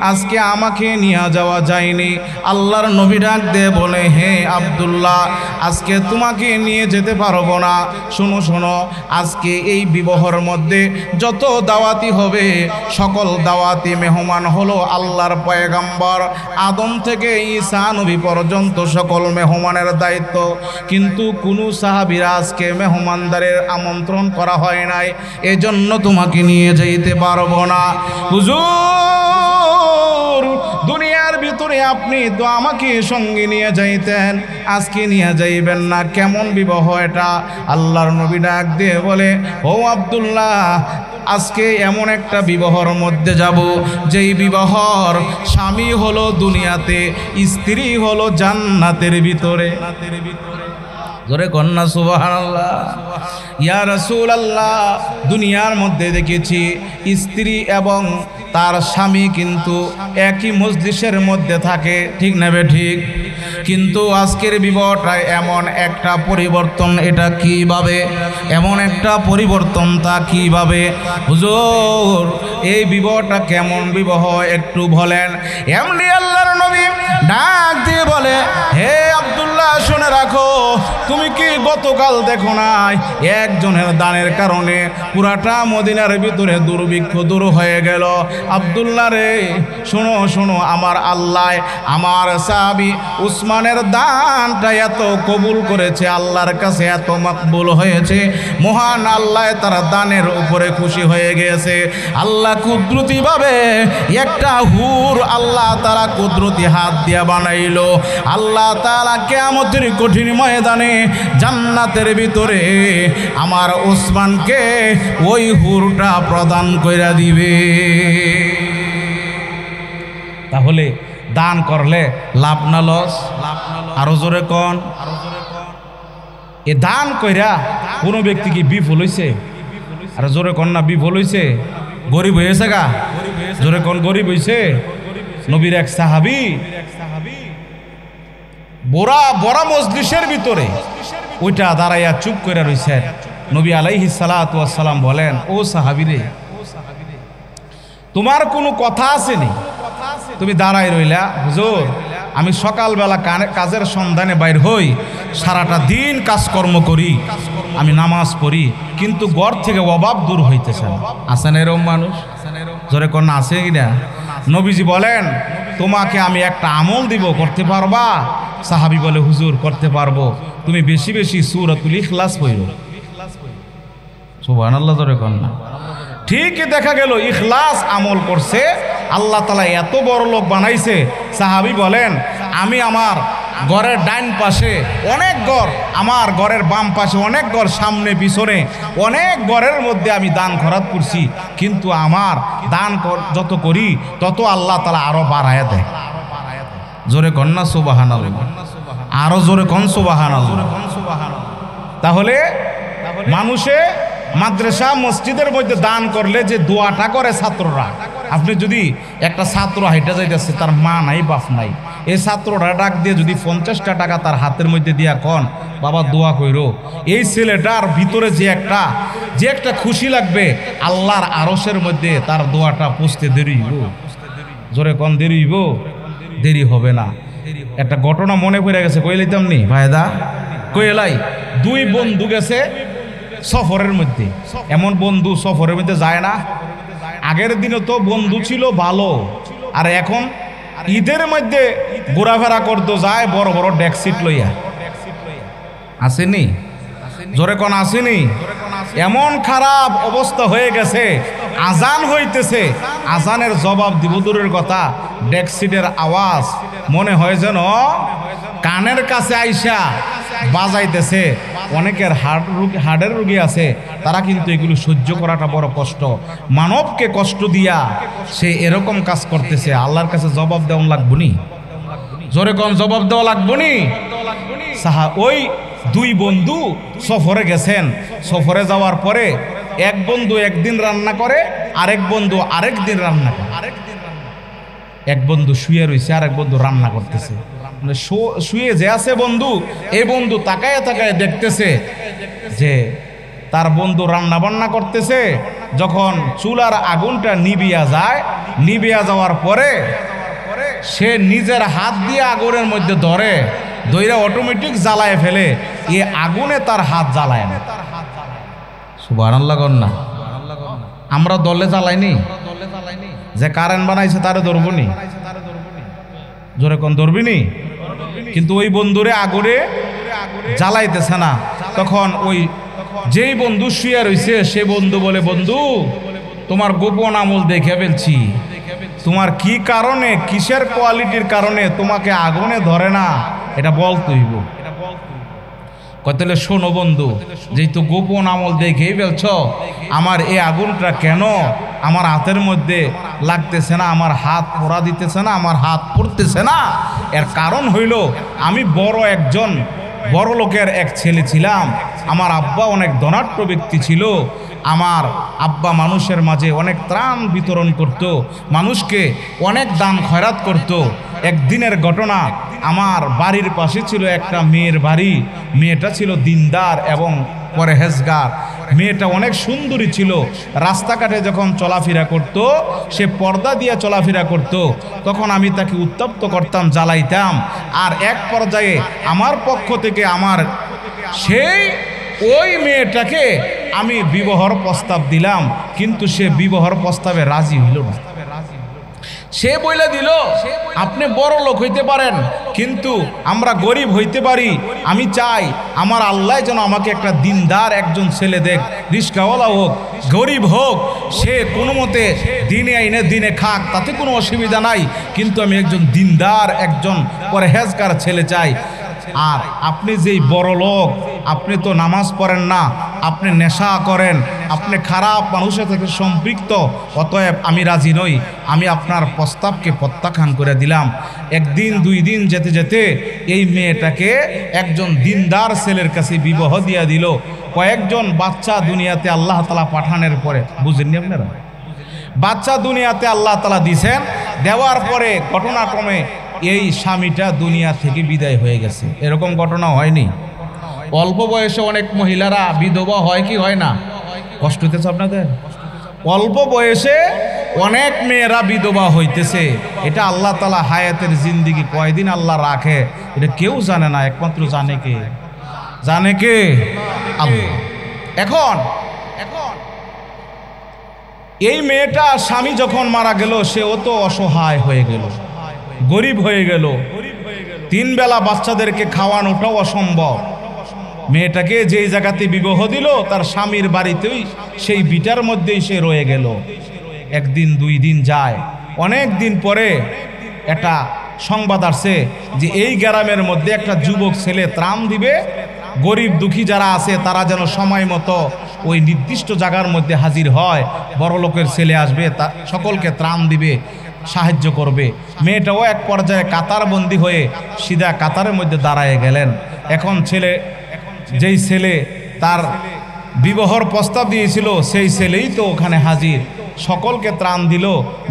আজকে আমাকে নিয়ে যাওয়া যায়নি। আল্লাহর নবী ডাক দিয়ে বলে হে আব্দুল্লাহ আজকে তোমাকে নিয়ে যেতে পারবো না। শোনো শোনো, আজকে এই বিবাহর মধ্যে যত দাওয়াতি হবে সকল দাওয়াতি মেহমান হলো আল্লাহর পয়গম্বর আদম থেকে ঈসা নবী পর্যন্ত সকল মেহমানের দায়িত্ব। কিন্তু কোনো সাহাবীরা আজকে মেহমানদারের আমন্ত্রণ করা হয় নাই, এজন্য তোমাকে নিয়ে যেতে পারবো না। হুজুর দুনিয়ার ভিতরে ভিতরে আপনি তো আমাকে সঙ্গে নিয়ে যাইতেন, আজকে নিয়ে যাইবেন না, কেমন বিবাহ এটা? আল্লাহর নবী ডাক দিয়ে বলে, ও আব্দুল্লাহ, আজকে এমন একটা বিবাহর মধ্যে যাব যেই বিবাহর স্বামী হলো দুনিয়াতে, স্ত্রী হলো জান্নাতের ভিতরে। জোরে কন্যা সুবহানাল্লাহ। ইয়া রাসূলুল্লাহ, দুনিয়ার মধ্যে দেখেছি স্ত্রী এবং তার স্বামী কিন্তু একই মজলিসের মধ্যে থাকে, ঠিক না বে ঠিক? কিন্তু আজকের বিবাহটা এমন একটা পরিবর্তন, এটা কিভাবে এমন একটা পরিবর্তন, তা কিভাবে? হুজুর, এই বিবাহটা কেমন বিবাহ একটু বলেন। এমনি আল্লাহর নবী ডাক দিয়ে বলে, হে আব্দুল্লাহ, শুনে রাখো, তুমি কি গতকাল দেখো নাই একজনের দানের কারণে পুরাটা মদিনার ভিতরে দুর্ভিক্ষ দূর হয়ে গেল? আব্দুল্লাহ রে, শোনো শোনো, আমার আল্লাহ আমার সাহাবী উসমানের দানটা এত কবুল করেছে, আল্লাহর কাছে এত মকবুল হয়েছে, মহান আল্লাহ তার দানের উপরে খুশি হয়ে গেছে। আল্লাহ কুদরতিভাবে একটা হুর আল্লাহ তারা কুদরতি হাত দিয়া বানাইলো। আল্লাহ তাআলা কিয়ামতের কঠিন ময়দানে জান্নাতের ভিতরে আমার উসমানকে ওই হুরটা প্রদান কইরা দিবে। তাহলে দান করলে লাভ না লস? আরো জোরে কোন। এ দান কইরা কোনো ব্যক্তি কি বিফল হইছে? আর জোরে কোন না বিফল হইছে? গরিব হয়েছে গা? জোরে কোন গরিব হইছে? নবীর এক সাহাবী বড় মজলিসের ভিতরে ওইটা দাঁড়াইয়া চুপ করে রইছেন। নবী আলাইহিস সালাতু ওয়াস সালাম বলেন, ও সাহাবী রে, তোমার কোনো কথা আছে নি? তুমি দাঁড়াই রইলা। হুজুর, আমি সকালবেলা কাজের সন্ধানে বাইর হই, সারাটা দিন কাজকর্ম করি, আমি নামাজ পড়ি, কিন্তু ঘর থেকে অভাব দূর হইতেছে না। আছেন এরকম মানুষ? জোরে কন্যা আছে কিনা? নবীজি বলেন, তোমাকে আমি একটা আমল দিব, করতে পারবা? সাহাবী বলে, হুজুর করতে পারবো, তুমি বেশি বেশি সূরাতুল ইখলাস পড়ো। সুবহানাল্লাহ, জোরে কন্যা। ঠিকই দেখা গেল ইখলাস আমল করছে, আল্লাহ তাআলা এত বড় লোক বানাইছে। সাহাবী বলেন, আমি আমার ঘরের ডাইন পাশে অনেক ঘর, আমার ঘরের বাম পাশে অনেক ঘর, সামনে পিছনে অনেক ঘরের মধ্যে আমি দান খরাত করছি, কিন্তু আমার দান যত করি তত আল্লাহ তাআলা আরো বাড়ায় দেয়। জোরে কন্যা সুবহানাল্লাহ, আরো জোরে কোন সুবহানাল্লাহ। তাহলে মানুষে মাদ্রাসা মসজিদের মধ্যে দান করলে যে দোয়াটা করে ছাত্ররা, আপনি যদি একটা ছাত্র হাইটা যাইতেছে, তার মা নাই বাপ নাই, এই ছাত্রটা ডাক দিয়ে যদি 50টা টাকা তার হাতের মধ্যে দিয়া কন, বাবা দোয়া কইরো, এই ছেলেটার ভিতরে যে একটা খুশি লাগবে, আল্লাহর আরশের মধ্যে তার দোয়াটা পৌঁছতে দেরি হইব। জোরে কোন দেরি হইব? দেরি হবে না। একটা ঘটনা মনে পড়ে গেছে, কইলাইতাম নি ভাইদা? কইলাই, দুই বন্ধু গেছে সফরের মধ্যে। এমন বন্ধু সফরের মধ্যে যায় না? আগের দিনে তো বন্ধু ছিল ভালো, আর এখন ঈদের মধ্যে ঘোরাফেরা করতে যায় বড় বড় ডেকসিট লইয়া। আসেনি? জোরে কোন আসেনি? এমন খারাপ অবস্থা হয়ে গেছে, আজান হইতেছে, আজানের জবাব দিব দূরের কথা, ডেকসিটের আওয়াজ মনে হয় যেন কানের কাছে আইসা বাজাইতেছে। অনেকের হার্টের রোগী আছে, তারা কিন্তু এগুলো সহ্য করাটা বড় কষ্ট। মানবকে কষ্ট দিয়া সে এরকম কাজ করতেছে, আল্লাহর কাছে জবাব দেওয়া লাগবনি? জোরে কোন জবাব দেওয়া লাগবনি? ওই দুই বন্ধু সফরে গেছেন, সফরে যাওয়ার পরে এক বন্ধু একদিন রান্না করে, আরেক বন্ধু আরেক দিন রান্না করে। এক বন্ধু শুয়ে রয়েছে, আরেক বন্ধু রান্না করতেছে। শুয়ে যে আছে বন্ধু, এই বন্ধু তাকায় তাকায় দেখতেছে যে তার বন্ধু রান্না বান্না করতেছে। যখন চুলার আগুনটা নিভিয়া যায়, নিভিয়া যাওয়ার পরে সে নিজের হাত দিয়ে আগুনের মধ্যে ধরে অটোমেটিক জ্বালায় ফেলে, এ আগুনে তার হাত জ্বালায় না। সুবহানাল্লাহ না? আমরা দলে জ্বালাইনি, যে কারেন্ট বানাইছে তারে ধরবনি? জোরে কোন ধরবিনি? কিন্তু ওই বন্ধুরে আগুনে জ্বালাইতেছে না। তখন ওই যেই বন্ধু শুয়ে রয়েছে সে বন্ধু বলে, বন্ধু তোমার গোপন আমল দেখে ফেলছি, তোমার কি কারণে, কিসের কোয়ালিটির কারণে তোমাকে আগুনে ধরে না, এটা বলতে হইব। কতলে শোনো বন্ধু, যেহেতু গোপন আমল দেখেই বলছ, আমার এই আগুনটা কেন আমার হাতের মধ্যে লাগতেছে না, আমার হাত পোড়া দিতেছে না, আমার হাত পড়তেছে না, এর কারণ হইল আমি একজন বড় লোকের এক ছেলে ছিলাম। আমার আব্বা অনেক ধনাঢ্য ব্যক্তি ছিল। আমার আব্বা মানুষের মাঝে অনেক ত্রাণ বিতরণ করত, মানুষকে অনেক দান খয়রাত করত। একদিনের ঘটনা, আমার বাড়ির পাশে ছিল একটা মেয়ের বাড়ি। মেয়েটা ছিল দিনদার এবং পরহেজগার। মেয়েটা অনেক সুন্দরী ছিল। রাস্তাঘাটে যখন চলাফেরা করত, সে পর্দা দিয়ে চলাফেরা করত। তখন আমি তাকে উত্তপ্ত করতাম, জ্বালাইতাম। আর এক পর্যায়ে আমার পক্ষ থেকে ওই মেয়েটাকে আমি বিবাহর প্রস্তাব দিলাম, কিন্তু সে বিবাহর প্রস্তাবে রাজি হইল না। সে বলে দিল, আপনি বড় লোক হইতে পারেন, কিন্তু আমরা গরিব হইতে পারি। আমি চাই আমার আল্লাহ যেন আমাকে একটা দিনদার একজন ছেলে দেখ, রিস্কাওয়ালা হোক, গরিব হোক, সে কোনো মতে দিনে আইনে দিনে খাক, তাতে কোনো অসুবিধা নাই, কিন্তু আমি একজন দিনদার, একজন পরহেজগার ছেলে চাই। আর আপনি যেই বড় লোক, আপনি তো নামাজ পড়েন না, আপনি নেশা করেন, আপনি খারাপ মানুষের সাথে সম্পৃক্ত, অতএব আমি রাজি নই। আমি আপনার প্রস্তাবকে প্রত্যাখ্যান করে দিলাম। একদিন দুই দিন যেতে যেতে এই মেয়েটাকে একজন দিনদার ছেলের কাছে বিবাহ দিয়া দিল। কয়েকজন বাচ্চা দুনিয়াতে আল্লাহ তাআলা পাঠানোর পরে, বুঝেননি আপনারা, বাচ্চা দুনিয়াতে আল্লাহ তাআলা দিয়েছেন, দেওয়ার পরে ঘটনাক্রমে এই স্বামীটা দুনিয়া থেকে বিদায় হয়ে গেছে। এরকম ঘটনা হয়নি? অল্প বয়সে অনেক মহিলারা বিধবা হয় কি হয় না? কষ্ট হইতেছে আপনাদের? অল্প বয়সে অনেক মেয়েরা বিধবা হইতেছে। এটা আল্লাহ তাআলা হায়াতের জিন্দিগি কয়দিন আল্লাহ রাখে এটা কেউ জানে না, একমাত্র জানে কে? জানে কে? আল্লাহ। এখন এই মেয়েটা স্বামী যখন মারা গেল, সেও তো অসহায় হয়ে গেল, গরিব হয়ে গেল। 3 বেলা বাচ্চাদেরকে খাওয়ানোটাও অসম্ভব। মেয়েটাকে যেই জায়গাতে বিবাহ দিল, তার স্বামীর বাড়িতেই, সেই ভিটার মধ্যেই সে রয়ে গেল। একদিন দুই দিন যায়, অনেক দিন পরে একটা সংবাদ আসছে যে এই গ্রামের মধ্যে একটা যুবক ছেলে ত্রাণ দিবে, গরিব দুঃখী যারা আছে তারা যেন সময় মতো ওই নির্দিষ্ট জায়গার মধ্যে হাজির হয়। বড় লোকের ছেলে আসবে, তা সকলকে ত্রাণ দিবে, সাহায্য করবে। মেয়েটাও এক পর্যায়ে কাতারবন্দি হয়ে সিধা কাতারের মধ্যে দাঁড়ায় গেলেন। এখন যেই ছেলে তার বিবাহর প্রস্তাব দিয়েছিল, সেই ছেলেই তো ওখানে হাজির, সকলকে ত্রাণ দিল।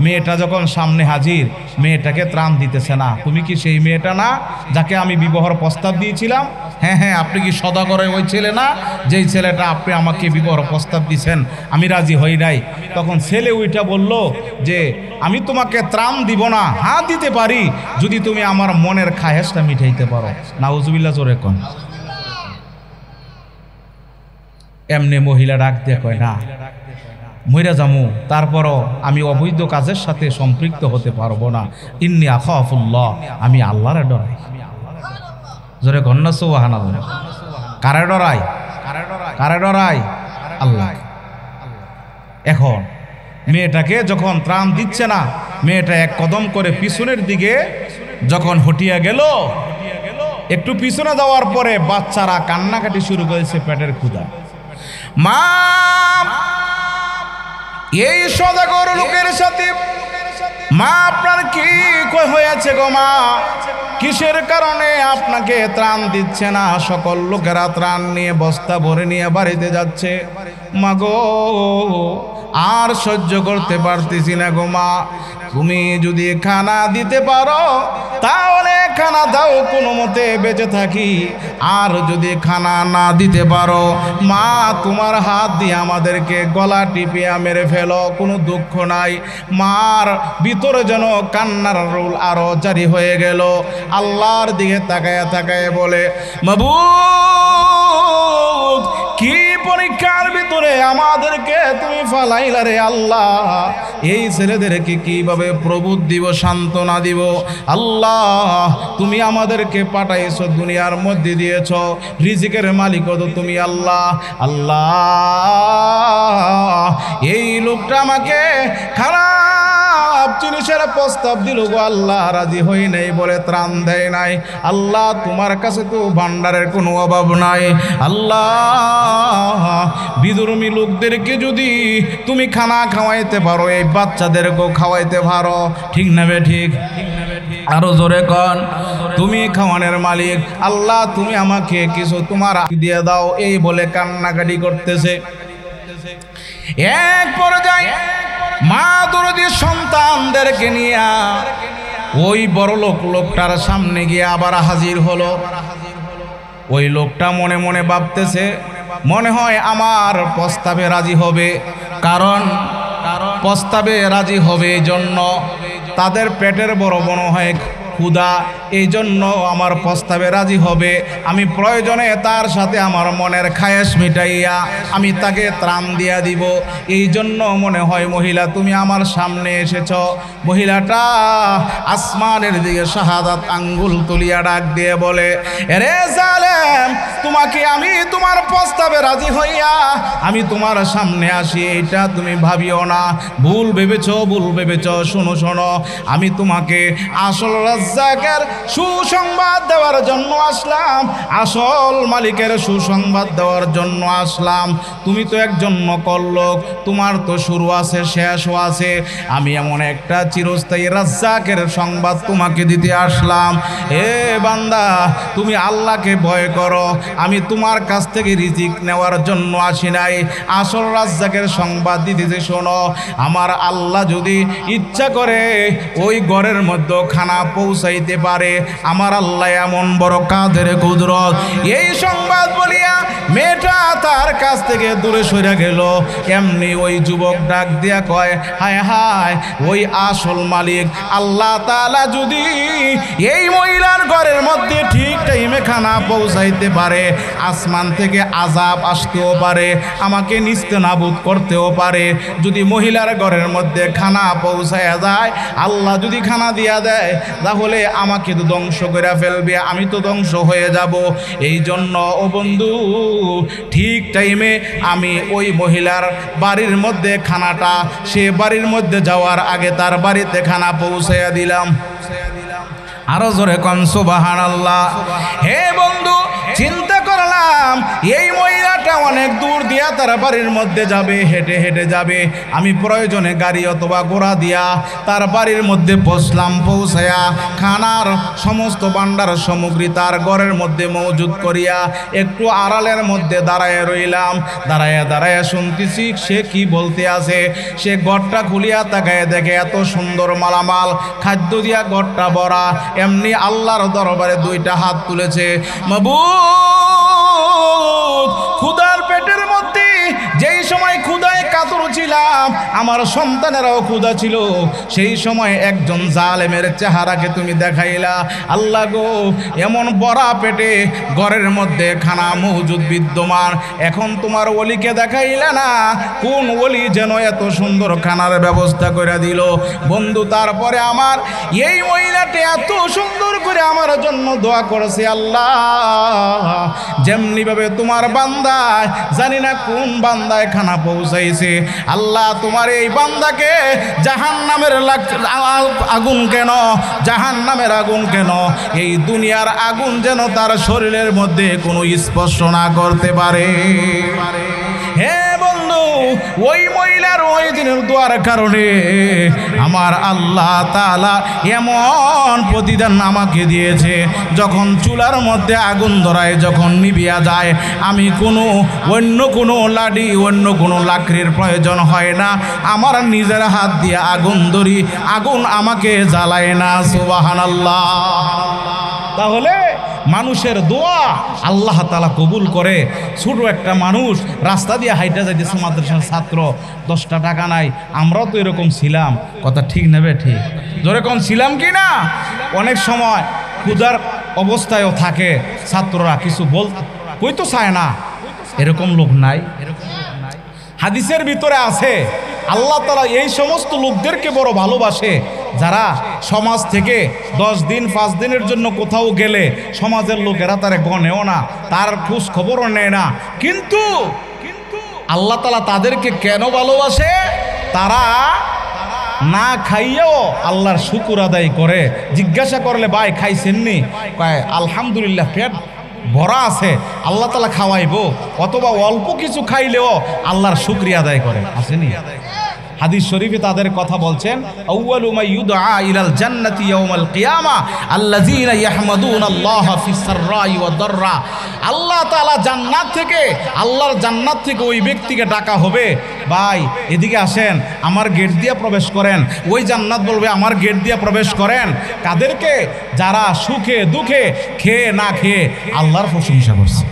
মেয়েটা যখন সামনে হাজির, মেয়েটাকে ত্রাণ দিতেছে না। তুমি কি সেই মেয়েটা না যাকে আমি বিবাহর প্রস্তাব দিয়েছিলাম? হ্যাঁ হ্যাঁ, আপনি কি সদাগরের ওই ছেলে না, যেই ছেলেটা আপনি আমাকে বিবাহর প্রস্তাব দিয়েছেন, আমি রাজি হই নাই। তখন ছেলে ওইটা বলল যে আমি তোমাকে ত্রাণ দিব না, হ্যাঁ দিতে পারি যদি তুমি আমার মনের খায়েশটা মিটাইতে পারো। নাউজুবিল্লাহ, জোরে কোন। এমনি মহিলা ডাক দিয়ে কয়, না মইরা যামু, তারপরও আমি অবৈধ কাজের সাথে সম্পৃক্ত হতে পারবো না। ইন্নী আখাফুল্লাহ, আমি আল্লাহরে ডরাই। জোরে কন্যা সুবহানাল্লাহ। কারে ডরাই? কারে ডরাই? আল্লাহ। এখন মেয়েটাকে যখন ত্রাণ দিচ্ছে না, মেয়েটা এক কদম করে পিছনের দিকে যখন হটিয়া গেল, একটু পিছনে যাওয়ার পরে বাচ্চারা কান্নাকাটি শুরু করেছে, পেটের ক্ষুধা। মা, এই সদাগর লোকের সাথে মা আপনার কি হয়েছে গো মা? কিসের কারণে আপনাকে ত্রাণ দিচ্ছে না? সকল লোকেরা ত্রাণ নিয়ে বস্তা ভরে নিয়ে বাড়িতে যাচ্ছে। মা গো, আর সহ্য করতে পারতেছি না গো মা, তুমি যদি খানা দিতে পারো তাহলে খানা দাও, কোনো মতে বেঁচে থাকি। আর যদি খানা না দিতে পারো মা, তোমার হাত দিয়ে আমাদেরকে গলা টিপিয়া মেরে ফেলো, কোনো দুঃখ নাই। মার ভিতরে যেন কান্নার রোল আরো জারি হয়ে গেল। আল্লাহর দিকে তাকায় তাকায় বলে, মাবুদ, কি পরীক্ষার ভিতরে আমাদেরকে তুমি ফালাইলা রে আল্লাহ, এই ছেলেদেরকে কিভাবে প্রবোধ দিব, সান্ত্বনা দিব। আল্লাহ তুমি আমাদেরকে পাঠাইছো, দুনিয়ার মধ্যে দিয়েছ, রিজিকের মালিকও তো তুমি আল্লাহ। আল্লাহ এই লোকটা আমাকে খারাপ জিনিসের প্রস্তাব দিল গো আল্লাহ, রাজি হই নাই বলে ত্রাণ দেয় নাই। আল্লাহ তোমার কাছে তো ভান্ডারের কোনো অভাব নাই। আল্লাহ বিধর্মী লোকদেরকে যদি তুমি খানা খাওয়াইতে পারো, এই বাচ্চাদেরকেও খাওয়াইতে পারো, ঠিক না বে ঠিক? আরো জোরে কন, তুমি খাওয়ানোর মালিক আল্লাহ, তুমি আমাকে কিছু তোমার দিয়ে দাও, এই বলে কান্নাকাটি করতেছে। এক পর্যায়ে মা দরদি সন্তানদেরকে নিয়ে ওই বড় লোকটার সামনে গিয়ে আবার হাজির হলো। ওই লোকটা মনে মনে ভাবতেছে, মনে হয় আমার প্রস্তাবে রাজি হবে, কারণ প্রস্তাবে রাজি হবে এই জন্য তাদের পেটের বড় মনে হয় ক্ষুধা, এই জন্য আমার প্রস্তাবে রাজি হবে। আমি প্রয়োজনে তার সাথে আমার মনের খায়েশ মিটাইয়া আমি তাকে ত্রাণ দিয়া দিব। এই জন্য মনে হয় মহিলা তুমি আমার সামনে এসেছ। মহিলাটা আসমানের দিকে শাহাদাত আঙ্গুল তুলিয়া ডাক দিয়ে বলে, এরে জালেম, তোমাকে আমি তোমার প্রস্তাবে রাজি হইয়া আমি তোমার সামনে আসি, এটা তুমি ভাবিও না, ভুল ভেবেছ, ভুল ভেবেছ। শোনো শোনো, আমি তোমাকে আসল রাজ্জাকের সুসংবাদ দেওয়ার জন্য আসলাম, আসল মালিকের সুসংবাদ দেওয়ার জন্য আসলাম। তুমি তো একজন নকল লোক, তোমার তো শুরু আছে শেষও আছে। আমি এমন একটা চিরস্থায়ী রাজ্জাকের সংবাদ তোমাকে দিতে আসলাম। এ বান্দা, তুমি আল্লাহকে ভয় করো, আমি তোমার কাছ থেকে রিজিক নেওয়ার জন্য আসি নাই, আসল রাজ্জাকের সংবাদ দিতেছে। শোনো, আমার আল্লাহ যদি ইচ্ছা করে ওই ঘরের মধ্যে খানা পৌঁছাইতে পারে, আমার আল্লাহ এমন বড় কাদের কুদরত। এই সংবাদ বলিয়া মেয়েটা তার কাছ থেকে দূরে সরে গেল। এমনি ওই যুবক ডাক দিয়া কয়, হায় হায়, ওই আসল মালিক আল্লাহ তাআলা যদি এই মহিলার ঘরের মধ্যে ঠিক টাইমে খানা পৌঁছাইতে পারে, আসমান থেকে আযাব আসতেও পারে, আমাকে নিস্তেনাবুদ করতেও পারে। যদি মহিলার ঘরের মধ্যে খানা পৌঁছায়া যায়, আল্লাহ যদি খানা দিয়া দেয়, তাহলে আমাকে তো ধ্বংস করে ফেলবে, আমি তো ধ্বংস হয়ে যাব। এই জন্য ও বন্ধু, ঠিক টাইমে আমি ওই মহিলার বাড়ির মধ্যে খানাটা, সে বাড়ির মধ্যে যাওয়ার আগে তার বাড়িতে খানা পৌঁছাইয়া দিলাম। আরো জোরে কোন সুবহানাল্লাহ। হে বন্ধু, চিন্তা করলাম এই মহিলাটা অনেক দূর দিয়া তার বাড়ির মধ্যে যাবে, হেঁটে হেঁটে যাবে। আমি প্রয়োজনে গাড়ি অথবা ঘোড়া দিয়া তার বাড়ির মধ্যে বসলাম, পৌঁছায়া খানার সমস্ত ভান্ডার সামগ্রী তার ঘরের মধ্যে মজুদ করিয়া একটু আড়ালের মধ্যে দাঁড়ায় রইলাম। দাঁড়ায়া দাঁড়ায়া শুনতেছি সে কি বলতে আছে। সে ঘরটা খুলিয়া তাকায় দেখে এত সুন্দর মালামাল, খাদ্য দিয়া ঘরটা ভরা। এমনি আল্লাহর দরবারে দুইটা হাত তুলেছে। মাবুদ, ক্ষুধার পেটের মধ্যে যেই সময় ক্ষুধায় কাতর ছিলাম, আমার সন্তানেরাও ক্ষুধা ছিল, সেই সময় একজন জালেমের চেহারাকে তুমি দেখাইলা। আল্লাহ গো, এমন বড়া পেটে ঘরের মধ্যে খানা মজুদ বিদ্যমান, এখন তোমার ওলিকে দেখাইলা না, কোন ওলি যেন এত সুন্দর খানার ব্যবস্থা করে দিল। বন্ধু, তারপরে আমার এই মহিলাটি এত সুন্দর করে আমার জন্য দোয়া করেছে। আল্লাহ, যেমনি ভাবে তোমার বান্দায়, জানি না কোন বান্দায় খানা পৌঁছাইছে, আল্লাহ তোমার এই বান্দাকে জাহান্নামের আগুন কেন, জাহান্নামের আগুন কেন, এই দুনিয়ার আগুন যেন তার শরীরের মধ্যে কোনো স্পর্শ না করতে পারে। হে বন্ধু, ওই মহিলার ওই দিনের দোয়ার কারণে আমার আল্লাহ তাআলা এমন প্রতিদান আমাকে দিয়েছে। যখন চুলার মধ্যে আগুন ধরায়, যখন নিভিয়া যায়, আমি অন্য কোনো লাডি, অন্য কোনো লাকড়ির প্রয়োজন হয় না, আমার নিজের হাত দিয়ে আগুন ধরি, আগুন আমাকে জ্বালায় না। সুবহানাল্লাহ। তাহলে মানুষের দোয়া আল্লাহ তাআলা কবুল করে। ছোট একটা মানুষ রাস্তা দিয়ে হাইটা যাইতেছে, মাদ্রাসার ছাত্র, 10টা টাকা নাই। আমরাও তো এরকম ছিলাম, কথা ঠিক নেবে ঠিক, যেরকম ছিলাম কি না? অনেক সময় ক্ষুধার অবস্থায়ও থাকে ছাত্ররা, কিছু কই তো চায় না, এরকম লোক নাই? হাদিসের ভিতরে আছে আল্লাহ তাআলা এই সমস্ত লোকদেরকে বড় ভালোবাসে যারা সমাজ থেকে 10 দিন 5 দিনের জন্য কোথাও গেলে সমাজের লোকেরা তারে গনেও না, তার খোঁজ খবরও নেয় না। কিন্তু আল্লাহ তাআলা তাদেরকে কেন ভালোবাসে? তারা না খাইয়াও আল্লাহর শুকর আদায় করে। জিজ্ঞাসা করলে ভাই খাইছেননি? কয় আলহামদুলিল্লাহ পেট ভরা আছে, আল্লাহ তাআলা খাওয়াইবো। অথবা অল্প কিছু খাইলেও আল্লাহর শুকরিয়া আদায় করে। আসেনি? হাদিস শরীফে তাদের কথা বলছেন, আউয়ালু মা ইউদআ ইলাল জান্নাতি ইয়াউমাল কিয়ামা আল্লাযীনা ইয়াহমাদুনাল্লাহা ফিস সাররাই ওয়াদ দাররা। আল্লাহ তাআলা জান্নাত থেকে, আল্লাহর জান্নাত থেকে ওই ব্যক্তিকে ডাকা হবে, ভাই এদিকে আসেন, আমার গেট দিয়ে প্রবেশ করেন। ওই জান্নাত বলবে আমার গেট দিয়ে প্রবেশ করেন। কাদেরকে? যারা সুখে দুঃখে খেয়ে না খেয়ে আল্লাহর প্রশংসা করছে।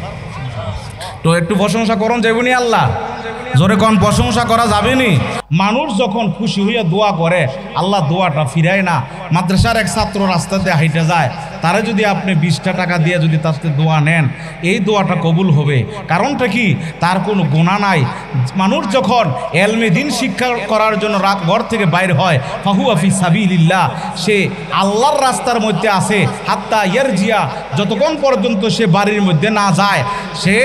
তো একটু প্রশংসা করুন যাইবনি আল্লাহ? জোরে কোন প্রশংসা করা যাবে নি? মানুষ যখন খুশি হইয়া দোয়া করে আল্লাহ দোয়াটা ফিরায় না। মাদ্রাসার এক ছাত্র রাস্তাতে হাইটে যায়, তারা যদি আপনি 20টা টাকা দিয়ে যদি তাতে দোয়া নেন, এই দোয়াটা কবুল হবে। কারণটা কি? তার কোনো গুনাহ নাই। মানুষ যখন এলমে দিন শিক্ষা করার জন্য ঘর থেকে বাইর হয়, ফাহুয়া ফি সাবিলিল্লাহ, সে আল্লাহর রাস্তার মধ্যে আছে। হাত্তা ইয়ারজিয়া, যতক্ষণ পর্যন্ত সে বাড়ির মধ্যে না যায়, সে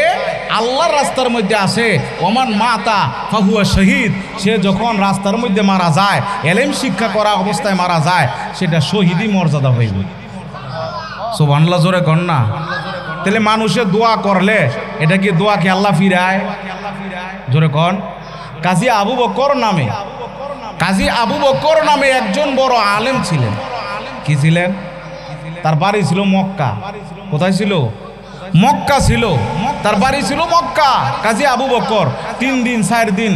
আল্লাহর রাস্তার মধ্যে আছে। ওমান মাতা ফাহুয়া শহীদ, সে যখন রাস্তার মধ্যে মারা যায়, এলেম শিক্ষা করা অবস্থায় মারা যায়, সেটা শহীদই মর্যাদা হইবে। সুবহানাল্লাহ, জোরে কর না। তাহলে মানুষের দোয়া করলে এটা কি দোয়াকে আল্লাহ ফিরায়? জোরে কন। কাজী আবু বকর নামে একজন বড় আলেম ছিলেন। কি ছিলেন? তার বাড়ি ছিল মক্কা। কোথায় ছিল? মক্কা ছিল। তার বাড়ি ছিল মক্কা। কাজী আবু বকর 3 দিন 4 দিন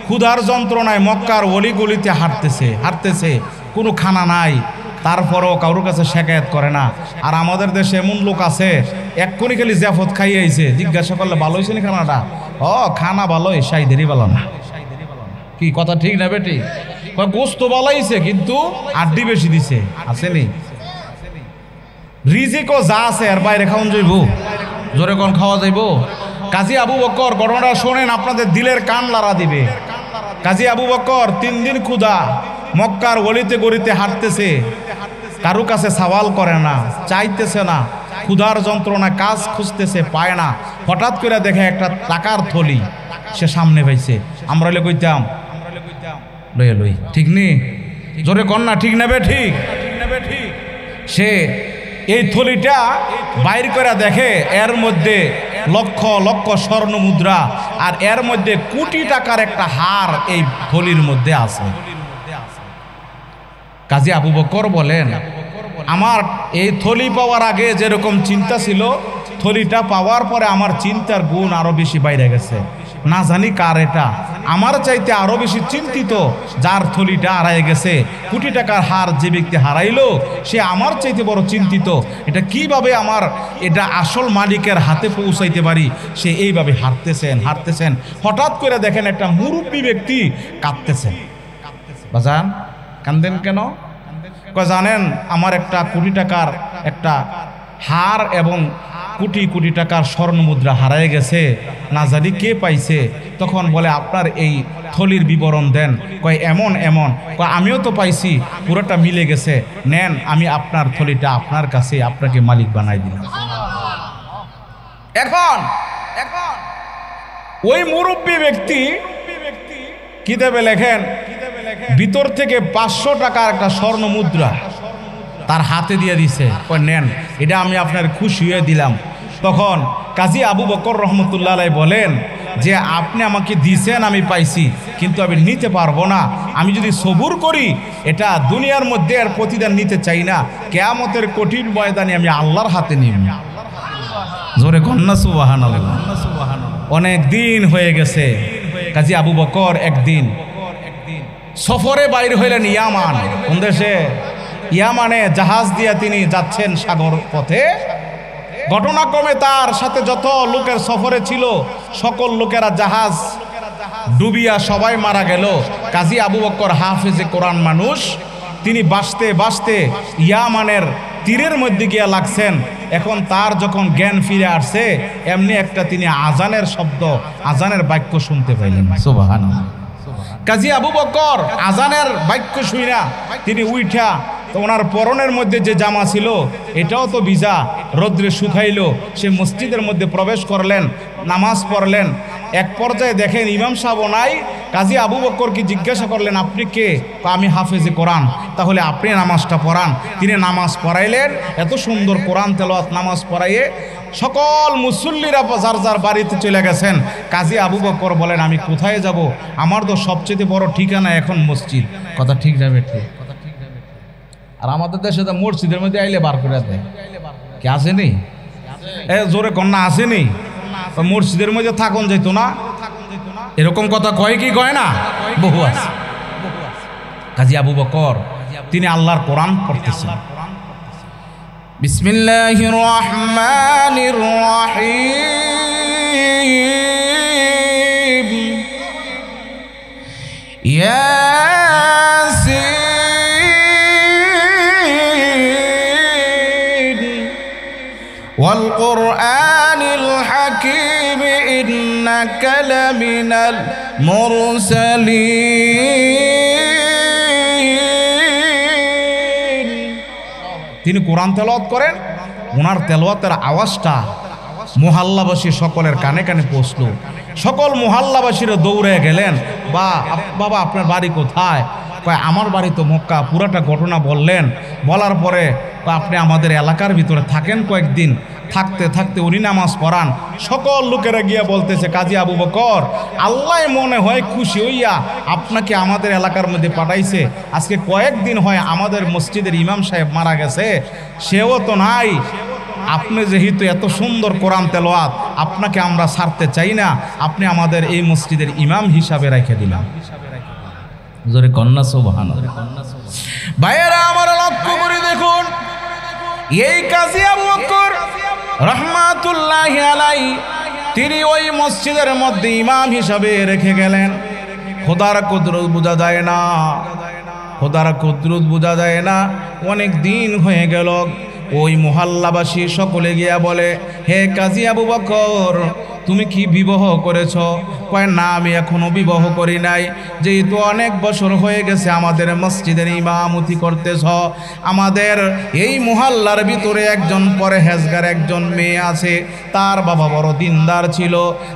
ক্ষুধার যন্ত্রণায় মক্কার অলিগলিতে হাঁটতেছে, কোনো খানা নাই, তারপরও কারোর কাছে শেকায়ত করে না। আর আমাদের দেশে এমন লোক আছে, এক্ষুনি খালি জাফত খাইয়ে আইছে, জিজ্ঞাসা করলে ভালো হয়েছে নি খানাটা? খানা ভালোই, সাইদেরই ভালো না। কি কথা ঠিক না বেটি? গোস্ত ভালোইছে কিন্তু আড্ডি বেশি দিছে। আসেনি? রিজিকও যা আছে আর বাইরে খাওয়ান যাইব? জোরে কোন খাওয়া যাইব? কাজী আবু বকর ঘটনাটা শোনেন, আপনাদের দিলের কান লাড়া দিবে। কাজী আবু বকর 3 দিন ক্ষুধা, মক্কার গলিতে গলিতে হাঁটতেছে, কারো কাছে সওয়াল করে না, চাইতেছে না, ক্ষুধার যন্ত্রণা, কাজ খুঁজতেছে, পায় না। হঠাৎ করে দেখে একটা টাকার থলি সে সামনে পাইছে। আমরা হলে কইতাম লই, ঠিক নি? জোরে কর না, ঠিক নেবে? ঠিক। সে এই থলিটা বাইর করে দেখে, এর মধ্যে লক্ষ লক্ষ স্বর্ণ মুদ্রা, আর এর মধ্যে কোটি টাকার একটা হার এই থলির মধ্যে আছে। কাজী আবু বকর বলেন, আমার এই থলি পাওয়ার আগে যেরকম চিন্তা ছিল, থলিটা পাওয়ার পরে আমার চিন্তার গুণ আরো বেশি বাইরে গেছে। না জানি কার এটা, আমার চাইতে আরো বেশি চিন্তিত যার থলিটা হারাই গেছে। কোটি টাকার হার যে ব্যক্তি হারাইলো, সে আমার চাইতে বড় চিন্তিত, এটা কিভাবে আমার এটা আসল মালিকের হাতে পৌঁছাইতে পারি। সে এইভাবে হাঁটতেছেন। হঠাৎ করে দেখেন একটা মুরব্বী ব্যক্তি কাঁদতেছেন। বাজান কান্দেন কেন? জানেন আমার একটা কোটি টাকার একটা হার এবং কোটি কোটি টাকার স্বর্ণ মুদ্রা হারায় গেছে, না জানি কে পাইছে। তখন বলে আপনার এই থলির বিবরণ দেন। কয় এমন কয় আমিও তো পাইছি, পুরোটা মিলে গেছে, নেন আমি আপনার থলিটা আপনার কাছে, আপনাকে মালিক বানাই দিলাম। এখন ওই মুরব্বী ব্যক্তি কি দেবে লেখেন, ভিতর থেকে 500 টাকার একটা স্বর্ণ মুদ্রা তার হাতে দিয়ে দিছে। নেন, এটা আমি আপনার খুশি হয়ে দিলাম। তখন কাজী আবু বকর রহমতুল্লাহ আলাইহি বলেন যে আপনি আমাকে দিছেন, আমি পাইছি, কিন্তু আমি নিতে পারবো না। আমি যদি সবুর করি, এটা দুনিয়ার মধ্যে আর প্রতিদান নিতে চাই না, কিয়ামতের কঠিন ময়দানে আমি আল্লাহর হাতে নিব। জোরে কন্যা সুবহানাল্লাহ। অনেক দিন হয়ে গেছে। কাজী আবু বকর একদিন সফরে বাইর হইলেন ইয়ামান। কোন দেশে? ইয়ামানে জাহাজ দিয়ে তিনি যাচ্ছেন সাগর পথে। ঘটনাক্রমে তার সাথে যত লোকের সফরে ছিল সকল লোকেরা জাহাজ ডুবিয়া সবাই মারা গেল। কাজী আবু বকর হাফেজে কোরআন মানুষ, তিনি বাঁচতে বাঁচতে ইয়ামানের তীরের মধ্যে গিয়া লাগছেন। এখন তার যখন জ্ঞান ফিরে আসছে এমনি একটা তিনি আজানের শব্দ, আজানের বাক্য শুনতে পাইলেন। সুবহানাল্লাহ। কাজী আবু বকর আজানের বাক্য শুইনা তিনি উইঠা, তো ওনার পরনের মধ্যে যে জামা ছিল এটাও তো ভিজা, রৌদ্রে শুকাইল, সে মসজিদের মধ্যে প্রবেশ করলেন, নামাজ পড়লেন। এক পর্যায়ে দেখেন ইমাম সাহেব নাই। কাজী আবু বকরকে জিজ্ঞাসা করলেন, আপনি কে? আমি হাফেজে কোরআন। তাহলে আপনি নামাজটা পড়ান। তিনি নামাজ পড়াইলেন। এত সুন্দর কোরআন তেলাওয়াত নামাজ পড়াইয়ে সকল মুসল্লিরা যার যার বাড়িতে চলে গেছেন। কাজী আবু বকর বলেন, আমি কোথায় যাব? আমার তো সবচেয়ে বড় ঠিকানা এখন মসজিদ। কথা ঠিক যাবে? ঠিক। আর আমাদের দেশে তো মসজিদের মধ্যে আইলে বার করে দেয়। কি আসেনি? জোরে কন্যা আসেনি? মসজিদের মধ্যে থাকুন যেত না, এরকম কথা কয় কি কয় না? বহু আছে। কাজী আবু বকর তিনি আল্লাহর কোরআন পড়তেছেন। বিসমিল্লাহির রহমানির রহিম। ইয়াসিন ওয়াল কুরআনিল হাকীম ইন্নাকা লামিনাল মুরসালিন। তিনি কোরআন তেলাওয়াত করেন। ওনার তেলাওয়াতের আওয়াজটা মুহাল্লাবাসী সকলের কানে কানে পৌঁছল। সকল মুহাল্লাবাসীরা দৌড়ে গেলেন, বাবা আপনার বাড়ি কোথায়? কয় আমার বাড়ি তো মক্কা। পুরাটা ঘটনা বললেন। বলার পরে আপনি আমাদের এলাকার ভিতরে থাকেন কয়েকদিন। থাকতে থাকতে উনি নামাজ পড়ান। সকল লোকেরা গিয়া বলতেছে, কাজী আবু বকর আল্লাহ মনে হয় খুশি হইয়া আপনাকে আমাদের এলাকার মধ্যে পাঠাইছে। আজকে কয়েকদিন হয় আমাদের মসজিদের ইমাম সাহেব মারা গেছে, সেও তো নাই। আপনি যেহেতু এত সুন্দর কোরআন তেলাওয়াত, আপনাকে আমরা ছাড়তে চাই না, আপনি আমাদের এই মসজিদের ইমাম হিসাবে রেখে দিলাম। জোরে কন্যা সুবহানাল্লাহ। ভাইয়েরা আমার লক্ষ্য করে দেখুন, এই কাজী আবু বকর রহমাতুল্লাহি আলাইহি তিনি ওই মসজিদের মধ্যে ইমাম হিসাবে রেখে গেলেন। খোদার কুদরত বোঝা যায় না, খোদার কুদরত বোঝা যায় না। অনেক দিন হয়ে গেল। ওই মহল্লাবাসী সকলে গিয়া বলে, হে কাজী আবু বকর তুমি কি বিবাহ করেছ? কয় না, আমি এখনো বিবাহ করি নাই। যেহেতু অনেক বছর হয়ে গেছে আমাদের মসজিদের ইমামতি করতেছ, আমাদের এই মহল্লার ভিতরে একজন পরহেজগার একজন মেয়ে আছে, তার বাবা বড় দিনদার ছিল,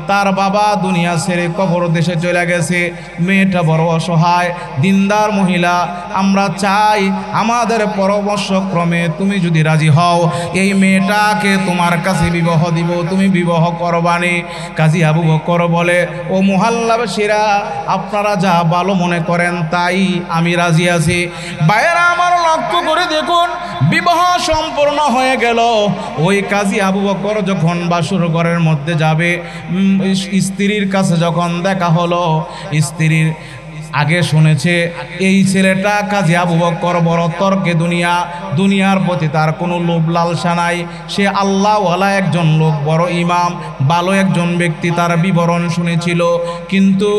তার বাবা দুনিয়া ছেড়ে কবর দেশে চলে গেছে, মেয়েটা বড় অসহায়, দিনদার মহিলা। আমরা চাই আমাদের পরামর্শক্রমে তুমি যদি রাজি হও, এই মেয়েটাকে তোমার কাছে বিবাহ দিব, তুমি বিবাহ করবানি। কাজী আবু বকর বলে, ও মুহাল্লাবাসীরা আপনারা যা ভালো মনে করেন তাই আমি রাজি আছি। বাইরা আমার লক্ষ্য করে দেখুন, বিবাহ সম্পূর্ণ হয়ে গেল। ওই কাজী আবু বকর যখন বাসর ঘরের মধ্যে যাবে, স্ত্রীর কাছে যখন দেখা হলো, স্ত্রীর আগে শুনেছে এই ছেলেটা কাজী আবু বকর বড় তর্কে দুনিয়ার প্রতি তার কোনো লোভ লালসা নাই, সে আল্লাহওয়ালা একজন লোক, বড় ইমাম, ভালো একজন ব্যক্তি, তার বিবরণ শুনেছিল। কিন্তু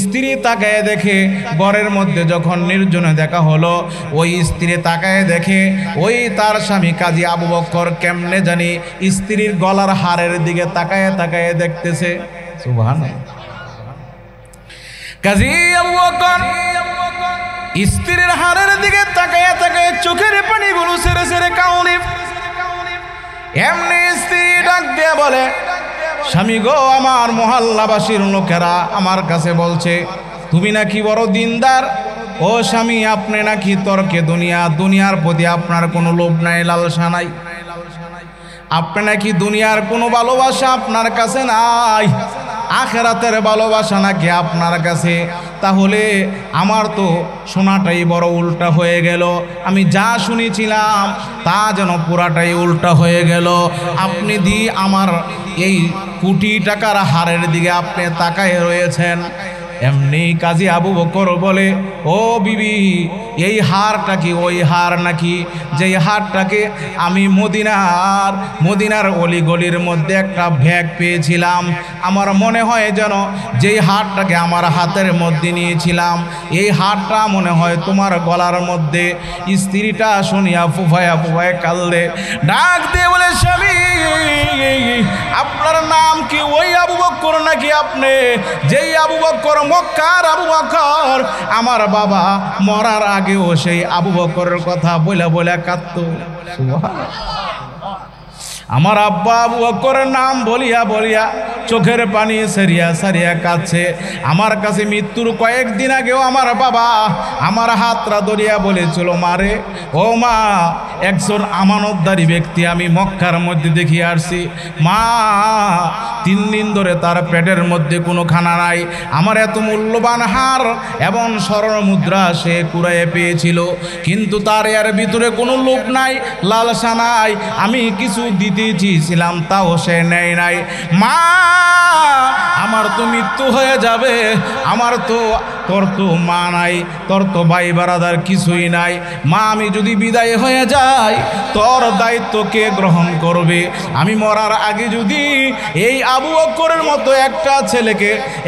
স্ত্রী তাকায় দেখে, ঘরের মধ্যে যখন নির্জনে দেখা হলো, ওই স্ত্রী তাকায় দেখে ওই তার স্বামী কাজী আবু বকর কেমনে জানি স্ত্রীর গলার হারের দিকে তাকায় তাকায় দেখতেছে। সুবহানাল্লাহ। কাজী আবু বকর স্ত্রীর হারের দিকে তাকায় তাকায় চোখের পানিগুলো ছেড়ে ছেড়ে কাউলি। এমনি স্ত্রী ডাক দিয়ে বলে, স্বামী গো, আমার মহল্লাবাসীর লোকেরা আমার কাছে বলছে তুমি নাকি বড় দিনদার। ও স্বামী, আপনি নাকি তর্কে দুনিয়ার প্রতি আপনার কোনো লোভ নাই, লালসা নাই, আপনি নাকি দুনিয়ার কোনো ভালোবাসা আপনার কাছে নাই, আখেরাতের ভালোবাসা নাকি আপনার কাছে। তাহলে আমার তো শোনাটাই বড় উল্টা হয়ে গেল। আমি যা শুনেছিলাম তা যেন পুরাটাই উল্টা হয়ে গেল। আপনি আমার এই কোটি টাকার হারের দিকে আপনি তাকায় রয়েছেন। এমনি কাজী আবু বকর বলে, ও বিবি, এই হারটা কি ওই হার নাকি যেই হারটাকে আমি মদিনার অলিগলির মধ্যে একটা ব্যাগ পেয়েছিলাম। আমার মনে হয় যেন যেই হারটাকে আমার হাতের মধ্যে নিয়েছিলাম এই হারটা মনে হয় তোমার গলার মধ্যে। স্ত্রীটা শুনিয়া ফুফায়া কাঁদলে, ডাক দিয়ে বলে, স্বামী আপনার নাম কি ওই আবু বকর নাকি আপনি যেই আবু বকর, মক্কার আবু বকর? আমার বাবা মরার আগেও সেই আবু বকরের কথা বলে কাঁদতো। আমার আব্বা আবু বকরের নাম বলিয়া চোখের পানি সারিয়া কাঁদছে। আমার কাছে মৃত্যুর কয়েকদিন আগেও আমার বাবা আমার হাতটা ধরিয়া বলেছিল, মারে ও মা, একজন আমানতদারি ব্যক্তি আমি মক্কার মধ্যে দেখিয়ে আসছি মা, 3 দিন ধরে তার পেটের মধ্যে কোনো খানা নাই। আমার এত মূল্যবান হার এবং স্বর্ণ মুদ্রা সে কুড়াইয়ে পেয়েছিল, কিন্তু তার এর ভিতরে কোনো লোভ নাই, লালসা নাই। আমি কিছু দিতে চেয়েছিলাম তাও সে নেয় নাই। মা, আমার তো মৃত্যু হয়ে যাবে, তোর তো মা নাই, তোর তো ভাই বারাদার কিছুই নাই। মা, আমি যদি বিদায় হয়ে যাই তোর দায়িত্ব কে গ্রহণ করবে? আমি মরার আগে যদি এই আবু বকরের মতো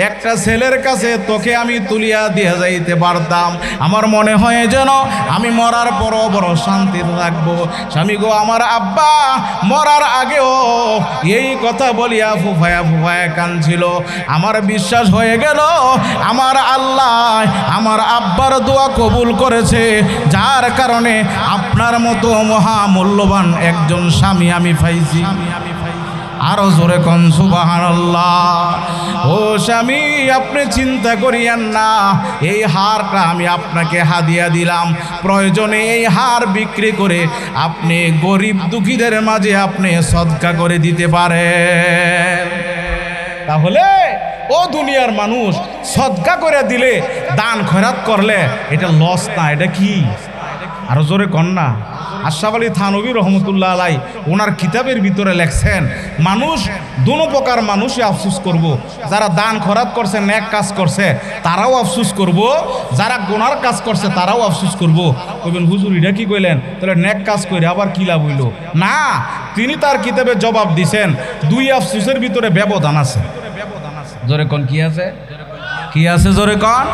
একটা ছেলের কাছে তোকে আমি তুলিয়া দিয়ে যাইতে পারতাম, আমার মনে হয় যেন আমি মরার পরও বড় শান্তিতে থাকবো। স্বামী গো, আমার আব্বা মরার আগেও এই কথা বলিয়া ফুফায়া কাঁদছিল। আমার বিশ্বাস হয়ে গেল আমার আল্লাহ আমার আব্বার দোয়া কবুল করেছে, যার কারণে আপনার মতো মহামূল্যবান একজন স্বামী আমি পাইছি। আরো জোরে কোন সুবহানাল্লাহ। ও স্বামী, আপনি চিন্তা করিয়েন না, এই হারটা আমি আপনাকে হাদিয়া দিলাম। প্রয়োজনে এই হার বিক্রি করে আপনি গরিব দুঃখীদের মাঝে আপনি সদকা করে দিতে পারেন। তাহলে ও দুনিয়ার মানুষ, সদকা করে দিলে, দান খয়রাত করলে এটা লস না, এটা কি? আরো জোরে কন্যা। আশরাফ আলী থানভী রহমতুল্লাহ আলাই ওনার কিতাবের ভিতরে লেখছেন, মানুষ দুনো প্রকার মানুষই আফসোস করব। যারা দান খয়রাত করছে, নেক কাজ করছে, তারাও আফসোস করব। যারা গুনার কাজ করছে তারাও আফসোস করব। কইবেন হুজুর এটা কি কইলেন? তাহলে নেক কাজ করে আবার কি লাভ হইল? না, তিনি তার কিতাবে জবাব দিছেন, 2 আফসোসের ভিতরে ব্যবধান আছে। জোরে কোন কি আছে? কি আছে? জোরে কোন।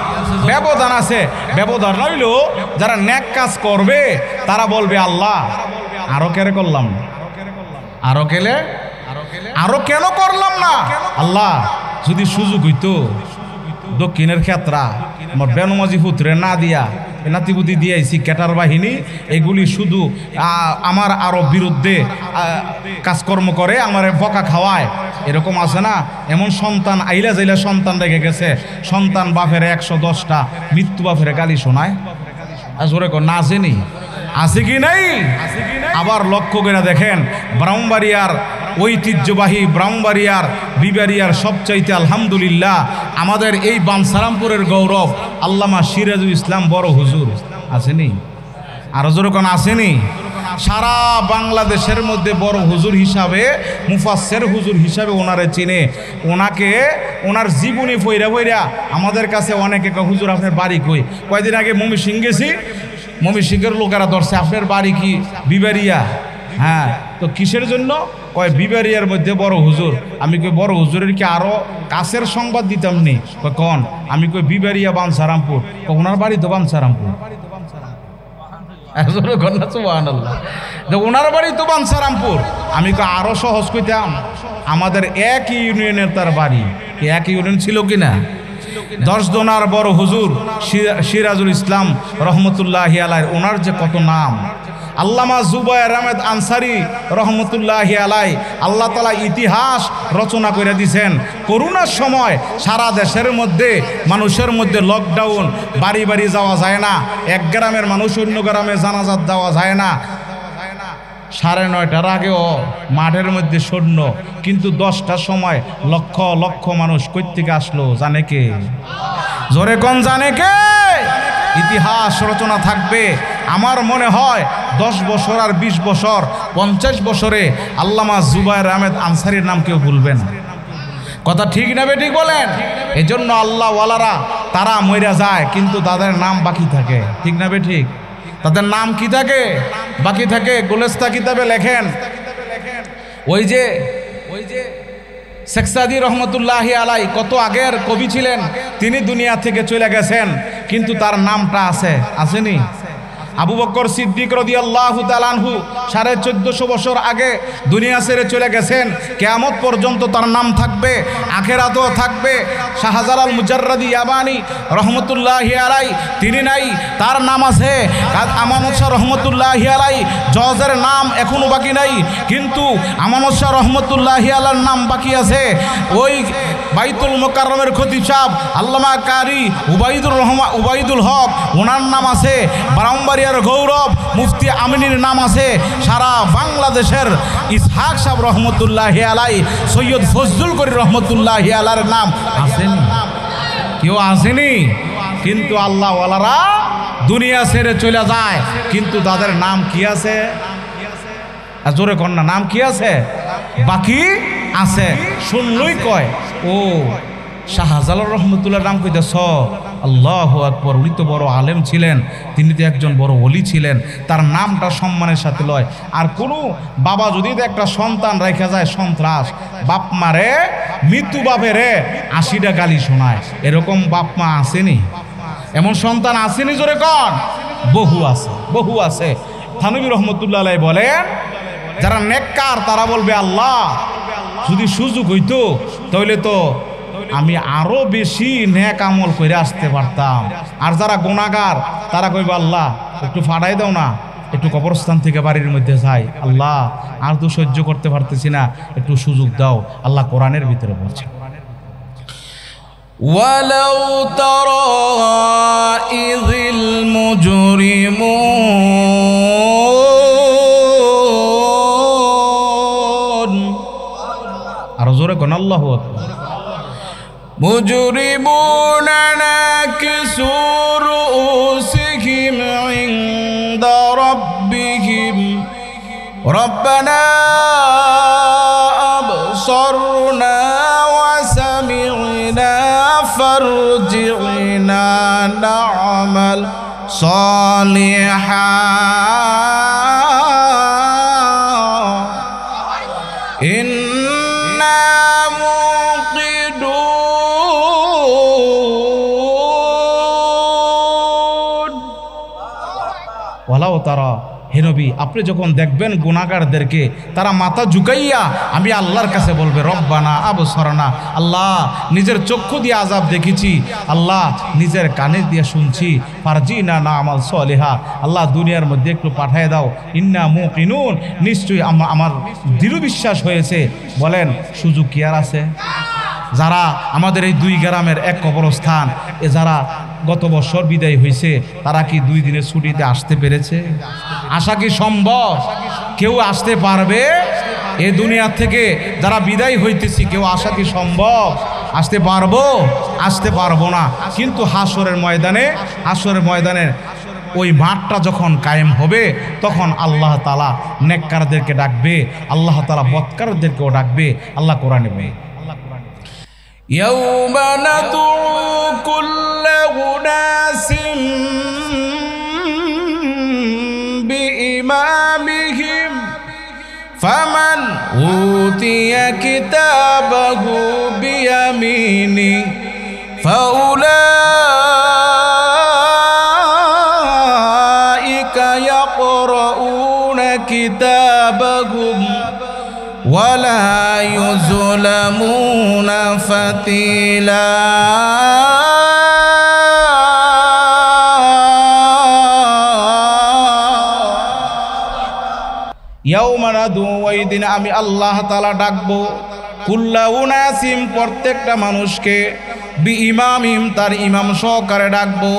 ব্যবধান আছে। ব্যবধান হইল যারা নেক কাজ করবে তারা বলবে, আল্লাহ আরো কেন করলাম না, আরো কেন করলাম না? আল্লাহ যদি সুযোগ হইতো দক্ষিণের ক্ষেত্রা আমার বেনমাজি পুত্রে না দিয়া নাতিপুতি দিয়েছি ক্যাটার বাহিনী, এগুলি শুধু আমার আরো বিরুদ্ধে কাজকর্ম করে, আমার বকা খাওয়ায়, এরকম আছে না? এমন সন্তান আইলা যাইলা সন্তান রেখে গেছে, সন্তান বাপের 110টা, মৃত্যু বাপের গালি শোনায়। জোরে কর না, আসেনি? আছে কি নাই? আবার লক্ষ্য করে দেখেন, ব্রাহ্মণবাড়িয়ার ঐতিহ্যবাহী ব্রাহ্মণবাড়িয়ার বিবাড়িয়ার সবচাইতে আলহামদুলিল্লাহ আমাদের এই বাঞ্ছারামপুরের গৌরব আল্লামা সিরাজুল ইসলাম বড় হুজুর আসেনি? আরো জোরে কোন আসেনি? সারা বাংলাদেশের মধ্যে বড় হুজুর হিসাবে, মুফাসসির হুজুর হিসাবে ওনারে চিনে। ওনাকে ওনার জীবনী ফইরা আমাদের কাছে অনেকে হুজুর আপনার বাড়ি কই? কয়দিন আগে ময়মনসিংহ গেছি, ময়মনসিংহের লোকেরা ধরছে, আপনার বাড়ি কি? বিবাড়িয়া। হ্যাঁ, তো কিসের জন্য? কয় বিবাড়িয়ার মধ্যে বড় হুজুর। আমি কই বড় হুজুরের কি আরো কাছের সংবাদ দিতাম নি? কন? আমি কই বিবাড়িয়া বাঞ্ছারামপুর। ওনার বাড়ি তো বাঞ্ছারামপুর। ওনার বাড়ি তো বাঞ্ছারামপুর। আমি কই আরো সহজ কইতাম, আমাদের এক ইউনিয়নের তার বাড়ি। এক ইউনিয়ন ছিল কিনা? 10 দোনার বড় হুজুর সিরাজুল ইসলাম রহমতুল্লাহি আলাইহি, ওনার যে কত নাম। আল্লামা জুবায়ের আহমেদ আনসারী রহমতুল্লাহি আলাইহি, আল্লাহ তাআলা ইতিহাস রচনা করে দিয়েছেন। করোনার সময় সারা দেশের মধ্যে মানুষের মধ্যে লকডাউন, বাড়ি বাড়ি যাওয়া যায় না, এক গ্রামের মানুষ অন্য গ্রামে জানাজাত যাওয়া যায় না। 9:30টার আগেও মাঠের মধ্যে সৈন্য, কিন্তু 10টার সময় লক্ষ লক্ষ মানুষ কই থেকে আসলো জানে কে? জোরে কোন জানে কে? ইতিহাস রচনা থাকবে। আমার মনে হয় 10 বছর আর 20 বছর 50 বছরে আল্লামা জুবায়ের আহমেদ আনসারীর নাম কেউ ভুলবে না। কথা ঠিক না বেঠিক বলেন? এজন্য আল্লাহ ওয়ালারা তারা মরে যায় কিন্তু তাদের নাম বাকি থাকে, ঠিক না বে ঠিক? তাদের নাম কি থাকে? বাকি থাকে। গুলেস্তা কিতাবে লেখেন, ওই যে শেখ সাদী রহমতুল্লাহি আলাই কত আগের কবি ছিলেন, তিনি দুনিয়া থেকে চলে গেছেন কিন্তু তার নামটা আছে, আসেনি? আবু বকর সিদ্দিক রাদিয়াল্লাহু তাআলা আনহু 1450 বছর আগে দুনিয়া ছেড়ে চলে গেছেন, কিয়ামত পর্যন্ত তার নাম থাকবে, আখিরাতেও থাকবে। শাহজালাল মুজাররদি ইয়াবানি রহমতুল্লাহি আলাই তিনি নাই, তার নাম আছে। আমানত শাহ রহমতুল্লাহি আলাই জজের নাম এখনো বাকি নাই, কিন্তু আমানত শাহ রহমতুল্লাহি আলার নাম বাকি আছে। ওই বাইতুল মুকাররমের খতিব সাহেব আল্লামা কারি উবাইদুল হক, ওনার নাম আছে। ব্রাহ্মণবাড়িয়ার গৌরব মুফতি আমিনীর নাম আছে। সারা বাংলাদেশের ইসহাক সাহেব রহমতুল্লাহি আলাই, সৈয়দ ফজলুল করিম রহমতুল্লাহি আলার নাম আসেনি? কেউ আসেনি? কিন্তু আল্লাহ ওয়ালারা দুনিয়া ছেড়ে চলে যায় কিন্তু তাদের নাম কি আছে? জোরে কন্যা, নাম কি আছে? বাকি আছে। শুনলই কয় ও শাহজালাল রহমতুল্লাহ নাম কইতেছ, আল্লাহু আকবার, উনি তো বড় আলেম ছিলেন, তিনি তো একজন বড় ওলি ছিলেন, তার নামটা সম্মানের সাথে লয়। আর কোনো বাবা যদি একটা সন্তান রেখে যায় সন্ত্রাস, বাপ মারে মৃত্যু বাপেরে 80টা গালি শোনায়, এরকম বাপ মা আসেনি? এমন সন্তান আসেনি? জোরে কন। বহু আছে, বহু আছে। থানবী রহমতুল্লাহ আলাইহি বলেন, যারা নেককার তারা বলবে আল্লাহ যদি সুযোগ হইতো তাহলে তো আমি আরো বেশি নেক আমল করে আসতে পারতাম। আর যারা গুনাহগার তারা কইবে আল্লাহ একটু ফাড়াই দাও না, একটু কবরস্থান থেকে বাড়ির মধ্যে যাই, আল্লাহ আর তো সহ্য করতে পারতেছি না, একটু সুযোগ দাও। আল্লাহ কোরআনের ভিতরে বলছে, ওয়ালাউ তারা ইযিল মুজরিমুন, আর জোরে কোন আল্লাহু আকবার, مجرمون ناكسوا رؤوسهم عند ربهم ربنا أبصرنا وسمعنا فارجعنا نعمل صالحا ওয়ালাউ তারা, হে নবী আপনি যখন দেখবেন গুনাহগারদেরকে তারা মাথা ঝুঁকাইয়া আমি আল্লাহর কাছে বলবে রব্বানা আবসরনা, আল্লাহ নিজের চক্ষু দিয়ে আযাব দেখেছি, আল্লাহ নিজের কানে দিয়ে শুনছি, ফারজিনা না'মাল সালিহা, আল্লাহ দুনিয়ার মধ্যে একটু পাঠিয়ে দাও, ইন্না মুকিনুন, নিশ্চয়ই আমার দৃঢ় বিশ্বাস হয়েছে। বলেন সুযোগ কি আর আছে? যারা আমাদের এই 2 গ্রামের এক কবরস্থান, এ যারা গত বছর বিদায় হয়েছে তারা কি 2 দিনের ছুটিতে আসতে পেরেছে? আসা কি সম্ভব? কেউ আসতে পারবে? এই দুনিয়া থেকে যারা বিদায় হইতেছি কেউ আসা কি সম্ভব? আসতে পারবো? আসতে পারবো না। কিন্তু হাসরের ময়দানে ওই মাঠটা যখন কায়েম হবে তখন আল্লাহ তাআলা নেককারদেরকে ডাকবে, আল্লাহ তাআলা বদকারদেরকেও ডাকবে। আল্লাহ কোরআনে বলে, يوم ندعو كل أناس بإمامهم فمن أوتي كتابه بيمينه فأولئك يقرؤون كتابهم ولا يظلمون فتيلا ইয়াউমা নাদু, ওই দিন আমি আল্লাহ তাআলা ডাকবো কুল্লা উনাসিম, প্রত্যেকটা মানুষকে, বি ইমামিম, তার ইমাম সহকারে ডাকবো।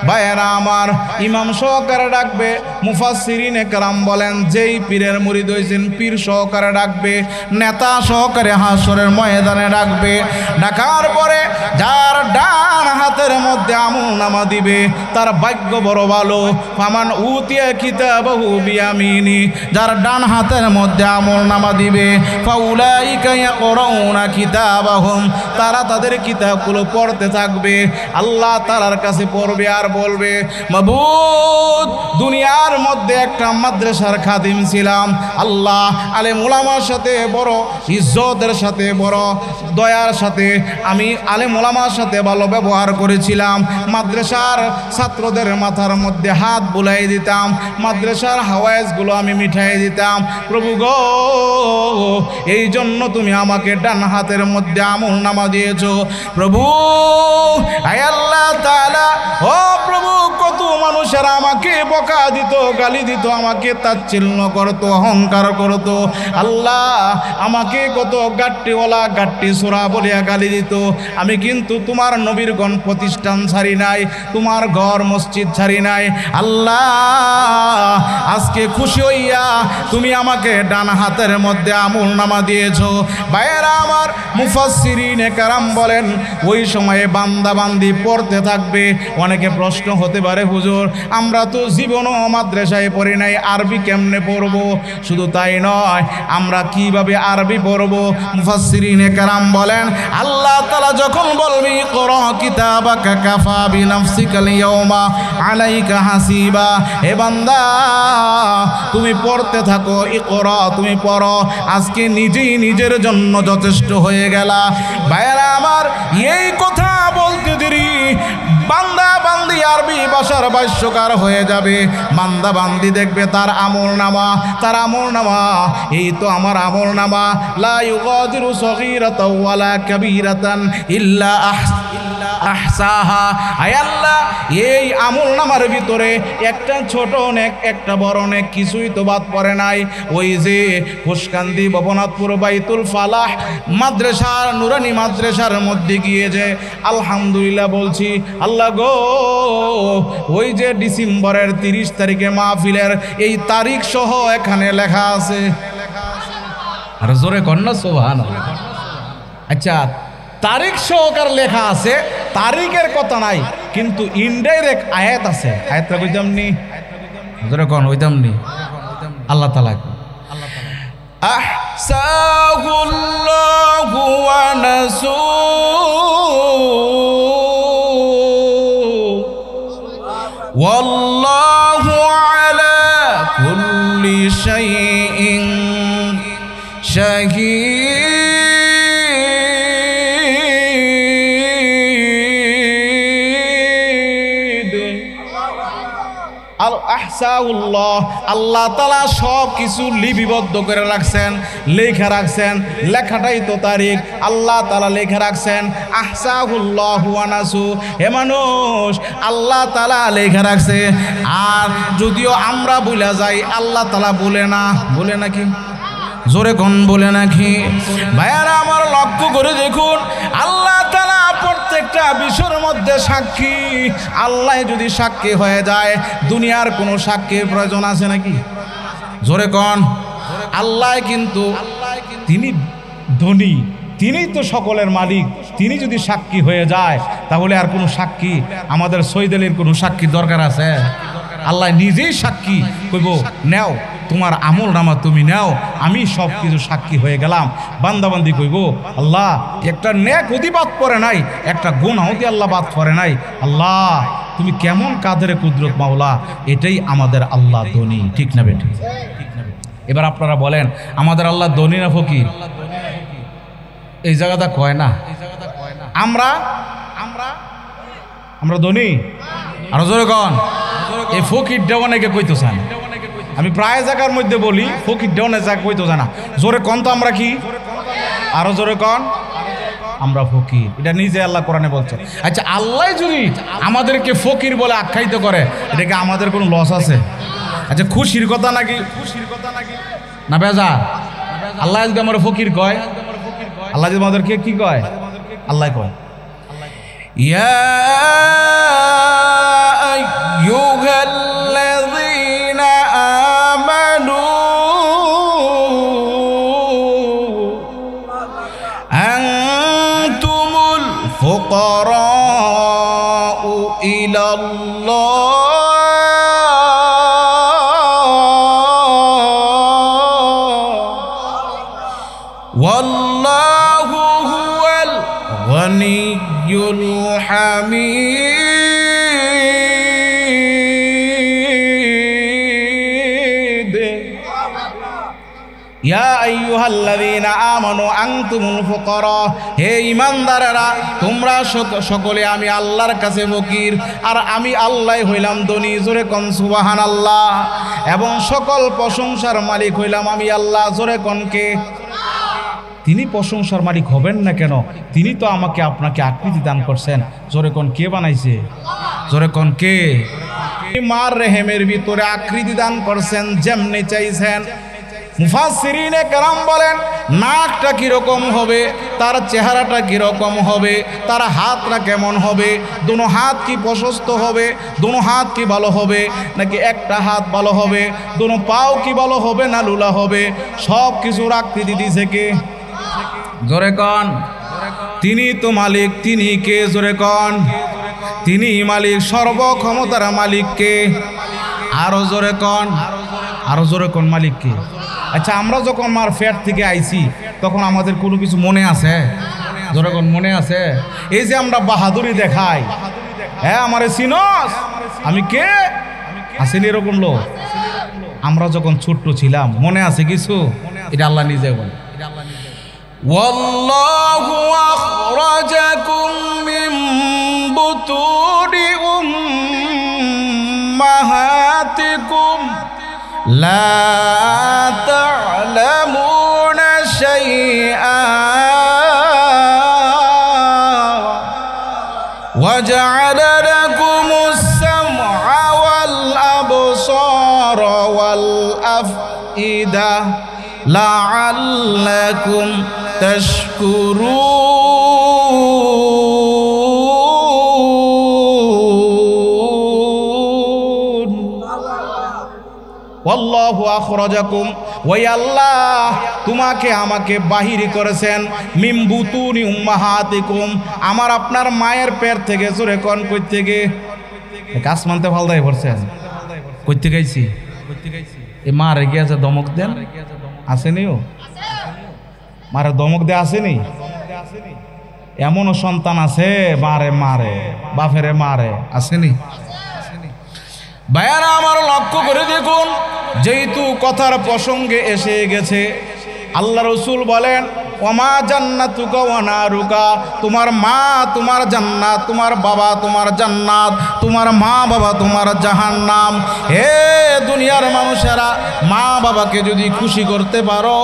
ভাইয়েরা আমার, ইমাম সহকারে ডাকবে। মুফাসসিরিনে কেরাম বলেন যেই পীরের মুরিদ হয়েছেন পীর সহকারে ডাকবে, নেতা সহকারে হাসরের ময়দানে ডাকবে। ডাকার পরে যার ডান হাতের মধ্যে আমলনামা দিবে তার ভাগ্য বড় ভালো। ফামান উতিয়া কিতাবাহু বিয়ামিনি, যার ডান হাতের মধ্যে আমলনামা দিবে ফাউলাইকা ইয়াকরাউনা কিতাবাহুম, তারা তাদের কিতাবগুলো পড়তে থাকবে। আল্লাহ তাআলার কাছে পড়বে আর বলবে, মাবুদ দুনিয়ার মধ্যে একটা মাদ্রাসার খাদিম ছিলাম, আল্লাহ আলেম উলামার সাথে বড় ইজ্জতের সাথে বড় দয়ার সাথে আমি আলেম উলামার সাথে ভালো ব্যবহার করেছিলাম, মাদ্রাসার ছাত্রদের মাথার মধ্যে হাত বুলাই দিতাম, মাদ্রাসার হাওয়াইজগুলো আমি মিঠাই দিতাম। প্রভু গো, এই জন্য তুমি আমাকে ডান হাতের মধ্যে আমলনামা দিয়েছো। প্রভু আয় আল্লাহ তাআলা, ও প্রভু, কত মানুষের আমাকে বকা দিত, গালি দিত, আমাকে তাচ্ছিল্য করতো, অহংকার করতো। আল্লাহ আমাকে কত গাট্টিওয়ালা গাট্টি সোরা বলিয়া গালি দিত, আমি কিন্তু তোমার নবীরগণ প্রতিষ্ঠান ছাড়ি নাই, তোমার ঘর মসজিদ ছাড়ি নাই। আল্লাহ আজকে খুশি হইয়া তুমি আমাকে ডান হাতের মধ্যে আমলনামা দিয়েছো। ভাইয়েরা আমার, মুফাসসিরিনে কেরাম বলেন ওই সময়ে বান্দা বান্দি পড়তে থাকবে। অনেকে প্রশ্ন হতে পারে, হুজুর আমরা তো জীবনও মাদ্রাসায় পড়ি নাই, আরবি কেমনে পড়বো? শুধু তাই নয়, আমরা কিভাবে আরবি পড়বো? মুফাসসিরিনে কেরাম বলেন আল্লাহ তাআলা যখন বলবি ইকরা কিতাবাকা কাফা বিনাফসিকাল ইয়াউমা আলাইকা হাসিবা, হে বান্দা তুমি পড়তে থাকো, ইকরা তুমি পড়ো, আজকে নিজেই নিজের জন্য যথেষ্ট হয়ে গেলা। ভাইয়েরা আমার, এই কথা বলতে দেরি বান্দা বান্দি আরবি ভাষার ভাষ্যকার হয়ে যাবে। বান্দা বান্দি দেখবে তার আমলনামা, তার আমলনামা, এই তো আমার আমলনামা, লা ইউগাদিরু সগীরাতাও ওয়ালা কাবীরাতান ইল্লা আহসাহা। আয় আল্লাহ, এই আমলনামার ভিতরে একটা ছোট অনেক একটা বড় অনেক কিছুই তো বাদ পড়ে নাই। ওই যে ফুসকান্দি ভবনাথপুর বাইতুল ফালাহ মাদ্রাসার নুরানি মাদ্রাসার মধ্যে গিয়ে যে আলহামদুলিল্লাহ বলছি, আল্লাহ গো, ওই যে ডিসেম্বরের 30 তারিখে মাহফিলের এই তারিখ সহ এখানে লেখা আছে। আর জোরে কন্যা সুবহানাল্লাহ। আচ্ছা, তারিখ সহকার লেখা আছে, তারিখের কথা নাই, কিন্তু ইনডাইরেক্ট আয়াত আছে। আয়াতটা কইতাম নি, জোরে কোন হইতাম নি। আল্লাহ তাআলা আহসাহুল্লাহু ওয়া নাসু ওয়াল্লাহু আলা কুল্লি শাইইন শাহীদ। আল্লাহ তাআলা সব কিছু লিপিবদ্ধ করে রাখছেন, লেখা রাখছেন, লেখাটাই তো তারিখ। আল্লাহ তাআলা লেখা রাখছেন আহসাহুল্লাহু ওয়া নাসু, হে মানুষ আল্লাহ তাআলা লেখা রাখছে। আর যদিও আমরা ভুলে যাই, আল্লাহ তাআলা বলে না, বলে নাকি? জোরে কোন বলে নাকি? ভাইয়ারা আমার, লক্ষ্য করে দেখুন, আল্লাহ তাআলা প্রত্যেকটা বিষয়ের মধ্যে সাক্ষী। আল্লাহ যদি সাক্ষী হয়ে যায়, দুনিয়ার কোনো সাক্ষীর প্রয়োজন আছে নাকি? জোরে কোন। আল্লাহ কিন্তু তিনি ধনী, তিনিই তো সকলের মালিক, তিনি যদি সাক্ষী হয়ে যায় তাহলে আর কোনো সাক্ষী, আমাদের সৈয়দ আলীর কোনো সাক্ষী দরকার আছে? আল্লাহ নিজেই সাক্ষী, কইব নেও তোমার আমলনামা তুমি নেও, আমি সব কিছু সাক্ষী হয়ে গেলাম। বান্দাবান্দি কইব আল্লাহ একটা নেক অতি বাদ পড়ে নাই, একটা গুনাহ অতি আল্লাহ বাদ পড়ে নাই। আল্লাহ তুমি কেমন কাদের কুদরত মাওলা, এটাই আমাদের আল্লাহ ধনী, ঠিক না বেটি? এবার আপনারা বলেন, আমাদের আল্লাহ ধনী না ফকির? এই জায়গাটা কয় না আমরা আমরা আমরা ধনী? আরো জোরে কন। এই ফকির দেওয়া নাকি কইতো চান? আমি প্রায় জায়গার মধ্যে বলি ফকির দেওয়া জায়গা কইতো জানা। জোরে কন তো আমরা কি? আরো জোরে কন। আমরা ফকির, এটা নিজে আল্লাহ কোরআনে বলছে। আচ্ছা, আল্লাহ যদি আমাদেরকে ফকির বলে আখ্যায়িত করে, এটাকে আমাদের কোনো লস আছে? আচ্ছা, খুশির কথা নাকি? খুশির কথা নাকি না বেজা? আল্লাহ যদি আমার ফকির কয়, আল্লাহ যদি আমাদেরকে কি কয়? আল্লাহ কয় ইয়া আইয়ুহাল্লাযীনা আমানু আনতুমুল ফুকারাউ ইলাল্লাহ ওয়াল্লাহু হুয়াল গনিয়্যুল হামিদ। ইয়া আইয়ুহাল্লাযীনা আমানু আনতুমুল ফুকারা, হে ঈমানদারেরা তোমরা সকলে আমি আল্লাহর কাছে ফকির, আর আমি আল্লাহ হইলাম ধনী। জোরে কোন সুবহানাল্লাহ। এবং সকল প্রশংসার মালিক হইলাম আমি আল্লাহ। জোরে কোন কে? তিনি প্রশংসার মালিক হবেন না কেন? তিনি তো আমাকে আপনাকে আকৃতি দান করছেন। জোরে কোন কে বানাইছে? জোরে কোন কে? মার রেহেমের ভিতরে আকৃতি দান করছেন যেমনি চাইছেন। মুফাসসিরিনে কেরাম বলেন নাকটা কিরকম হবে, তার চেহারাটা কিরকম হবে, তার হাতটা কেমন হবে, দুনো হাত কি প্রশস্ত হবে, দুনো হাত কি ভালো হবে, নাকি একটা হাত ভালো হবে, দুনো পাও কি ভালো হবে না লুলা হবে, সব কিছুর আকৃতি দিছে কে? জোরে কন। তিনি তো মালিক। তিনি কে? জোরে কন। তিনি মালিক, সর্বক্ষমতার মালিক কে? আরো জোরে কন। আরো জোরে কন, মালিক কে? আচ্ছা, আমরা যখন মার পেট থেকে আইছি তখন আমাদের কোনো কিছু মনে আছে? জোরে কোন মনে আছে? এই যে আমরা বাহাদুরি দেখাই, হ্যাঁ আমারে চিনস, আমি কে? আসেনি এরকম লোক? আমরা যখন ছোট্ট ছিলাম মনে আছে কিছু? এটা আল্লাহ নিজে বলে, ওয়াল্লাহু আখরাজাকুম মিন বুতুনি উম্মাহাতিকুম লা তা'লামুনা শাইআ ওয়া জা'আলা লাকুমুস সাম'a ওয়াল আবসারা ওয়াল আফইদা লা'আল্লাকুম তাশকুরুন। ওয়াল্লাহু আখরাজাকুম, ওই আল্লাহ তোমাকে আমাকে বাহির করেছেন, মিন বুতুনি উম্মাহাতিকুম, আমার আপনার মায়ের পেট থেকে। জোরে কোন কই থেকে? আসমানতে ফালদাই পড়ছেন। কই থেকে আইছি? এই মারে গিয়েছে দমক দেন, আসেনিও? মারে দমক দে আসেনি? এমনও সন্তান আছে মারে মারে, বাপেরে মারে, আসেনি? ভাইয়ারা আমার লক্ষ্য করে দেখুন, যেহেতু কথার প্রসঙ্গে এসে গেছে, আল্লাহ রসুল বলেন ওমা জান্নাতুকা ওয়া নারুকা, তোমার মা তোমার জান্নাত, তোমার বাবা তোমার জান্নাত, তোমার মা বাবা তোমার জাহান্নাম। হে দুনিয়ার মানুষেরা, মা বাবাকে যদি খুশি করতে পারো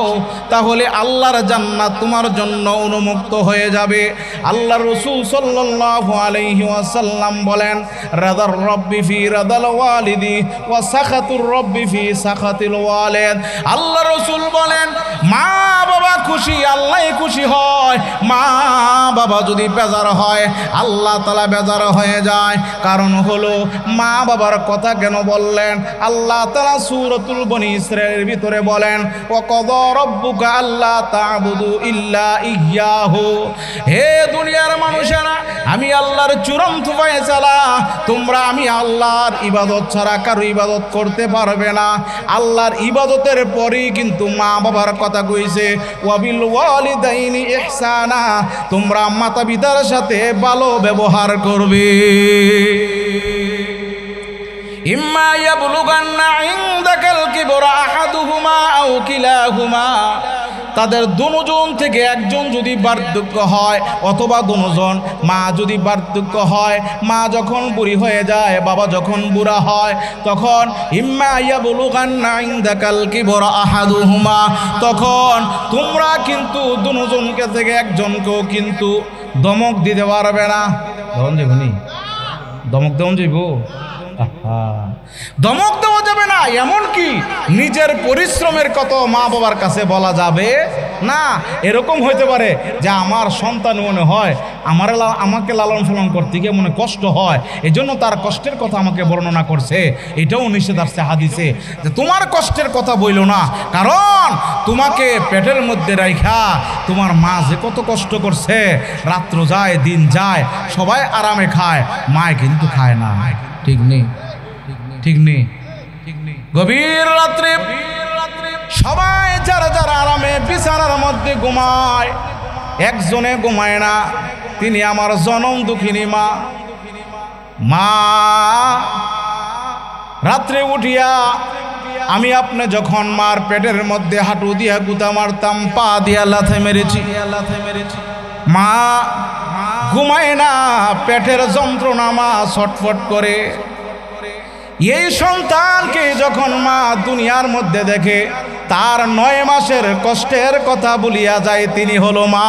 তাহলে আল্লাহর জান্নাত তোমার জন্য উন্মুক্ত হয়ে যাবে। আল্লাহ রসুল সাল্লাল্লাহু আলাইহি ওয়াসাল্লাম বলেন রাদার রব্বি ফি রাদাল ওয়ালিদি ওয়া সাখাতুর রব্বি ফি সাখাতিল ওয়ালিদ। আল্লাহ রসুল বলেন মা বাবা খুশি আল্লাহ খুশি হয়, মা বাবা যদি বেজার হয় আল্লাহ তাআলা বেজার হয়ে যায়। কারণ হলো মা বাবার কথা কেন বললেন? আল্লাহ তাআলা সূরাতুল বনী ইসরাঈলের ভিতরে বলেন ওয়া ক্বাদা রাব্বুকা আল্লা তা'বুদু ইল্লা ইয়্যাহু। হে দুনিয়ার মানুষেরা, আমি আল্লাহর চূড়ান্ত ফয়সালা, তোমরা আমি আল্লাহর ইবাদত ছাড়া কারো ইবাদত করতে পারবে না। আল্লাহর ইবাদতের পরেই কিন্তু মা বাবার কথা কইছে ওয়াবিল ওয়ালিদাইনি ইহসানা, তোমরা মাতা পিতার সাথে ভালো ব্যবহার করবে। ইম্মা ইয়াবলুগান্না ইনদাকাল কিবরা আহাদুহুমা আও কিলাহুমা, তাদের দুজন থেকে একজন যদি বার্ধক্য হয় অথবা দুজন, মা যদি বার্ধক্য হয়, মা যখন বুড়ি হয়ে যায়, বাবা যখন বুড়া হয়, তখন ইম্মা ইয়াবলুগান্না ইনদাকাল কিবরা আহাদুহুমা, তখন তোমরা কিন্তু দুজনকে থেকে একজনকেও কিন্তু দমক দিতে পারবে না। দমক দেবনি? দমক দেওয়া যাইব? দমক দেওয়া যাবে যাবে না, এমনকি নিজের পরিশ্রমের কত মা বাবার কাছে বলা যাবে না। এরকম হইতে পারে যে আমার সন্তান মনে হয় আমাকে লালন পালন করতে গিয়ে মনে কষ্ট হয়, এজন্য তার কষ্টের কথা আমাকে বর্ণনা করছে। এটাও নিষেধ আসছে হাদিসে যে তোমার কষ্টের কথা বইল না, কারণ তোমাকে পেটের মধ্যে রাইখা তোমার মা যে কত কষ্ট করছে, রাত্র যায় দিন যায়, সবাই আরামে খায়, মায় কিন্তু খায় না। ঠিক নেই? ঠিক নেই? গভীর রাত্রে সবাই যারা যারা আরামে বিছানার মধ্যে ঘুমায়, একজনে ঘুমায় না, তিনি আমার জনম দুঃখিনী মা। মা রাত্রে উঠিয়া আমি আপনি যখন মার পেটের মধ্যে হাঁটু দিয়া গুতা মারতাম, পা দিয়া লাথে মেরেছি, মা ঘুমায় না, পেটের যন্ত্রণা, মা ছটফট করে। এই সন্তানকে যখন মা দুনিয়ার মধ্যে দেখে, তার 9 মাসের কষ্টের কথা বলিয়া যায়, তিনি হলো মা।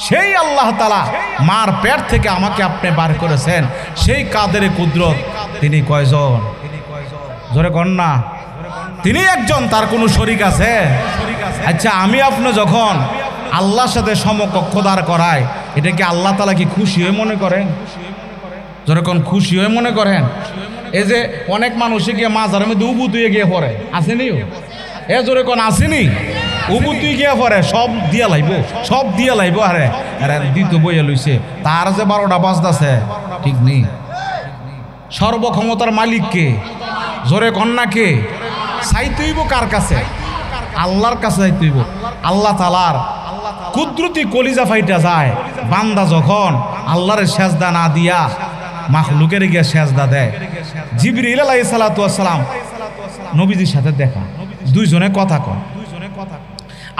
সেই আল্লাহ তাআলা মার পেট থেকে আমাকে আপনি বার করেছেন, সেই কাদের কুদরত তিনি কয়জন? জোরে কন না। তিনি একজন, তার কোনো শরীক আছে? আচ্ছা, আমি আপনি যখন আল্লাহর সাথে সমকক্ষ দাঁড় করাই, এটা কি আল্লাহ তাআলা কি খুশি হয়ে মনে করেন? জোরে কোন খুশি হয়ে মনে করেন? এই যে অনেক মানুষে গিয়ে মাজারের মধ্যে উবু তুই গিয়ে পড়ে, আসেনি? এ জোরে কোন আসেনি? উবু তুই গিয়ে পড়ে, সব দিয়া লাইব, সব দিয়া লাইব। আরে আরে দিত বইয়া লইছে, তার যে 12টা বাজদাছে, ঠিক নেই? সর্বক্ষমতার মালিক কে? জোরে কন্যা কে? চাইতেইব কার কাছে? আল্লাহর কাছে চাইতেইব। আল্লাহ তাআলার কুদরতি কলিজা ফাইটা যায় বান্দা যখন আল্লাহর সেজদা না দিয়া মাখলুকের গিয়ে সেজদা দেয়। জিবরিল আলাইহিস সালাতু ওয়াস সালাম নবীজির সাথে দেখা, দুইজনে কথা কয়।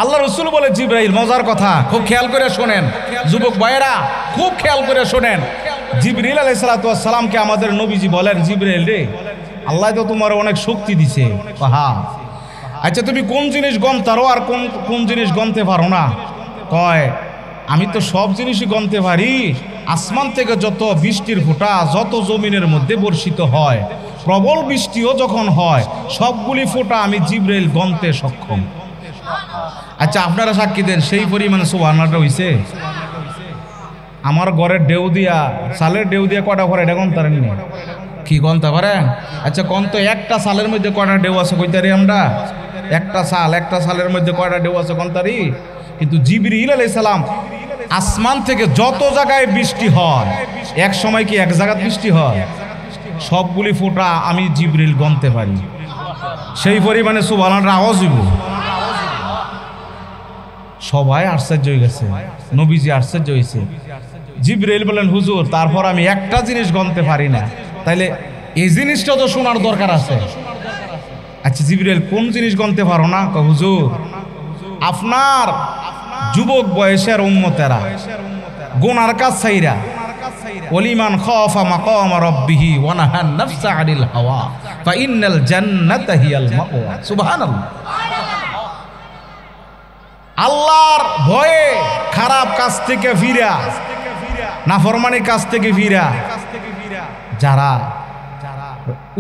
আল্লাহ রাসূল বলে, জিবরাইল মজার কথা, খুব খেয়াল করে শোনেন যুবক ভাইয়েরা, খুব খেয়াল করে শোনেন। জিবরিল আলাইহিস সালাতু ওয়াস সালামকে আমাদের নবীজি বলেন, জিবরাইল রে, আল্লাহ তো তোমার অনেক শক্তি দিছে। হ্যাঁ, আচ্ছা তুমি কোন জিনিস গণতারো আর কোন জিনিস গণতে পারো না? কয়, আমি তো সব জিনিসই গণতে পারি। আসমান থেকে যত বৃষ্টির ফোঁটা যত জমিনের মধ্যে বর্ষিত হয়, প্রবল বৃষ্টিও যখন হয়, সবগুলি ফোঁটা আমি জিবরাইল গণতে সক্ষম। আচ্ছা আপনারা সাক্ষী দেন, সেই পরিমাণে সুবহানাল্লাহ হইছে। আমার ঘরের ডেউ দিয়া, সালের ডেউ দিয়া কটা ঘরে এটা গণতারেন নি? কি গণতে পারেন? আচ্ছা কোন তো একটা সালের মধ্যে কয়টা ডেউ আছে কইতারি আমরা? একটা সালের মধ্যে কয়টা ডেউ আছে গণতারি? কিন্তু জিবরিল আলাইহিস সালাম আসমান থেকে যত জায়গায় বৃষ্টি হয়, এক সময় কি এক জায়গায় বৃষ্টি হয়? সবগুলি ফোঁটা আমি জিবরিল গণতে পারি। সেই পরিমাণে সুবহানাল্লাহ আওয়াজ হইব। সবাই আশ্চর্য হয়ে গেছে, নবীজি আশ্চর্য হয়েছে। জিবরিল বলেন, হুজুর তারপর আমি একটা জিনিস গণতে পারি না, তাইলে এই জিনিসটা তো শোনার দরকার আছে। আচ্ছা জিবরিল কোন জিনিস গণতে পারো না? হুজুর আপনার যুবক বয়সের উম্মতেরা গুনার কাজ ছাইরা, ওলিমান খাফা মাকাম রাব্বিহি ওয়া নাহান নাফসা আনিল হাওয়া ফাইন্নাল জান্নাতা হিয়াল মাওয়া। সুবহানাল্লাহ। আল্লাহর ভয়ে খারাপ কাজ থেকে ফিরা, নাফরমানির কাজ থেকে ফিরা, যারা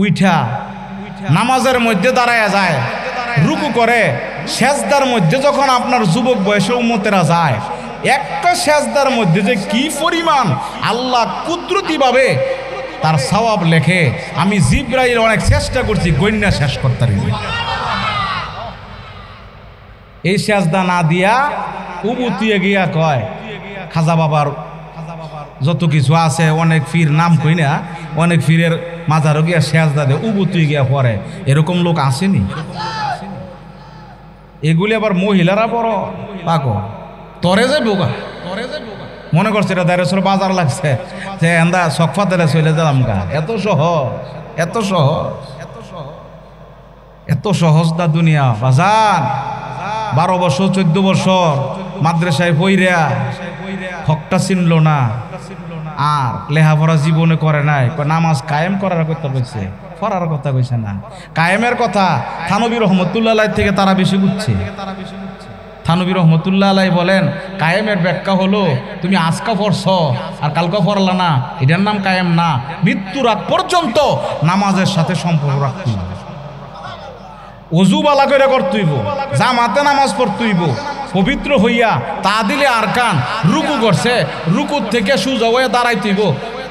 উইঠা নামাজের মধ্যে দাঁড়ায়া যায়, রুকু করে, সেজদার মধ্যে যখন আপনার যুবক বয়সে উম্মতেরা যায়, একটা সেজদার মধ্যে যে কি পরিমাণ আল্লাহ কুদরতিভাবে তার সওয়াব লেখে, আমি জিবরাইল অনেক চেষ্টা করছি, গণ্যা শেষ করতে পারি। এই সেজদা না দিয়া উবুতিয়ে গিয়া কয়, খাজা বাবার যত কিছু আছে, অনেক ফির নাম কই না, অনেক ফিরের মাজারও গিয়া সেজদা দে, উবুতিয়ে গিয়া পড়ে। এরকম লোক আসেনি? এগুলি আবার মহিলারা বড় পাগল, তরে যে বোকা, মনে করছে এটা 150 বাজার লাগছে, যে এন্দা সকফা তেলে চলে গেলাম গা। এত সহজ, এত সহজ, এত সহজ না দুনিয়া বাজান। 12 বছর 14 বছর মাদ্রাসায় পইরা হকটা চিনল না, আর লেখাপড়া জীবনে করে নাই, নামাজ কায়েম করার কথা কইছে, পড়ার কথা কইছে না। কায়েমের কথা থানবী রহমতুল্লাহ থেকে তারা বেশি বুঝছে। থানবী রহমতুল্লাহ আলাই বলেন কায়েমের ব্যাখ্যা হলো তুমি আজকা পড়ছ আর কালকা পড়লা না, এটার নাম কায়েম না। মৃত্যুর আগ পর্যন্ত নামাজের সাথে সম্পর্ক রাখতে হবে, অজু বালা করে করতেইব, জামাতে নামাজ পড়তেইব, পবিত্র হইয়া তা দিলে আরকান রুকু করছে রুকুর থেকে সুজা হয়ে দাঁড়াইতেইব,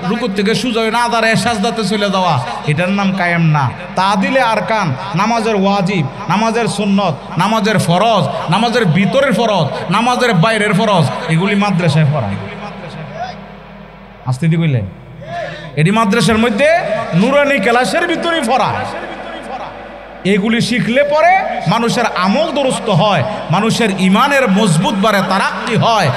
রুকুর থেকে সুজা হয়ে না দাঁড়ায় সাজদাতে চলে যাওয়া, এটার নাম কায়েম না। তা দিলে আরকান নামাজের ওয়াজিব, নামাজের সুন্নত, নামাজের ফরজ, নামাজের ভিতরের ফরজ, নামাজের বাইরের ফরজ, এগুলি মাদ্রাসায় পড়ায়। আস্তে দি কইলে এটি মাদ্রাসার মধ্যে নুরানি ক্লাসের ভিতরেই পড়ায়। এগুলি শিখলে পরে মানুষের আমল দুরুস্ত হয়, মানুষের ইমানের মজবুত বাড়ে, তারাক্কি হয়।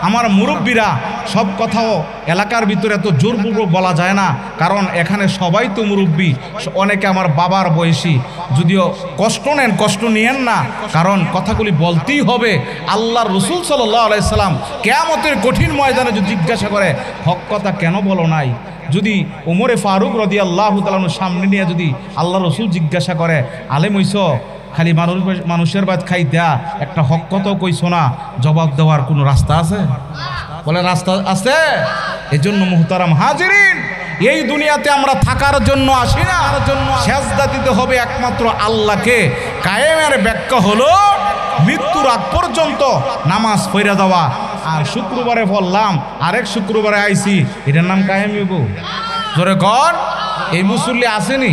আমার মুরব্বীরা সব কথাও এলাকার ভিতরে এত জোরপূর্বক বলা যায় না, কারণ এখানে সবাই তো মুরব্বী, অনেকে আমার বাবার বয়সী। যদিও কষ্ট নেন, কষ্ট নিয়েন না, কারণ কথাগুলি বলতেই হবে। আল্লাহর রসুল সাল্লাল্লাহু আলাইহি সাল্লাম কিয়ামতের কঠিন ময়দানে যদি জিজ্ঞাসা করে হক কথা কেন বলো নাই, যদি ওমরে ফারুক রাদিয়াল্লাহু তাআলার সামনে নিয়ে যদি আল্লাহ রসুল জিজ্ঞাসা করে আলেম হইছ, খালি মানুষের বাদ খাই দেয়া, একটা হক কথাও কইছো না, জবাব দেওয়ার কোনো রাস্তা আছে? বলে রাস্তা আছে। এই জন্য মুহতারাম হাজিরিন, এই দুনিয়াতে আমরা থাকার জন্য আসি না, সেজদা দিতে হবে একমাত্র আল্লাহকে। কায়েমের ব্যাখ্যা হলো মৃত্যুর আগ পর্যন্ত নামাজ পড়ে যাওয়া। আর শুক্রবারে বললাম, আরেক শুক্রবারে আইছি, এটার নাম কায়েম হইব? জোরে কর। এই মুসল্লি আসেনি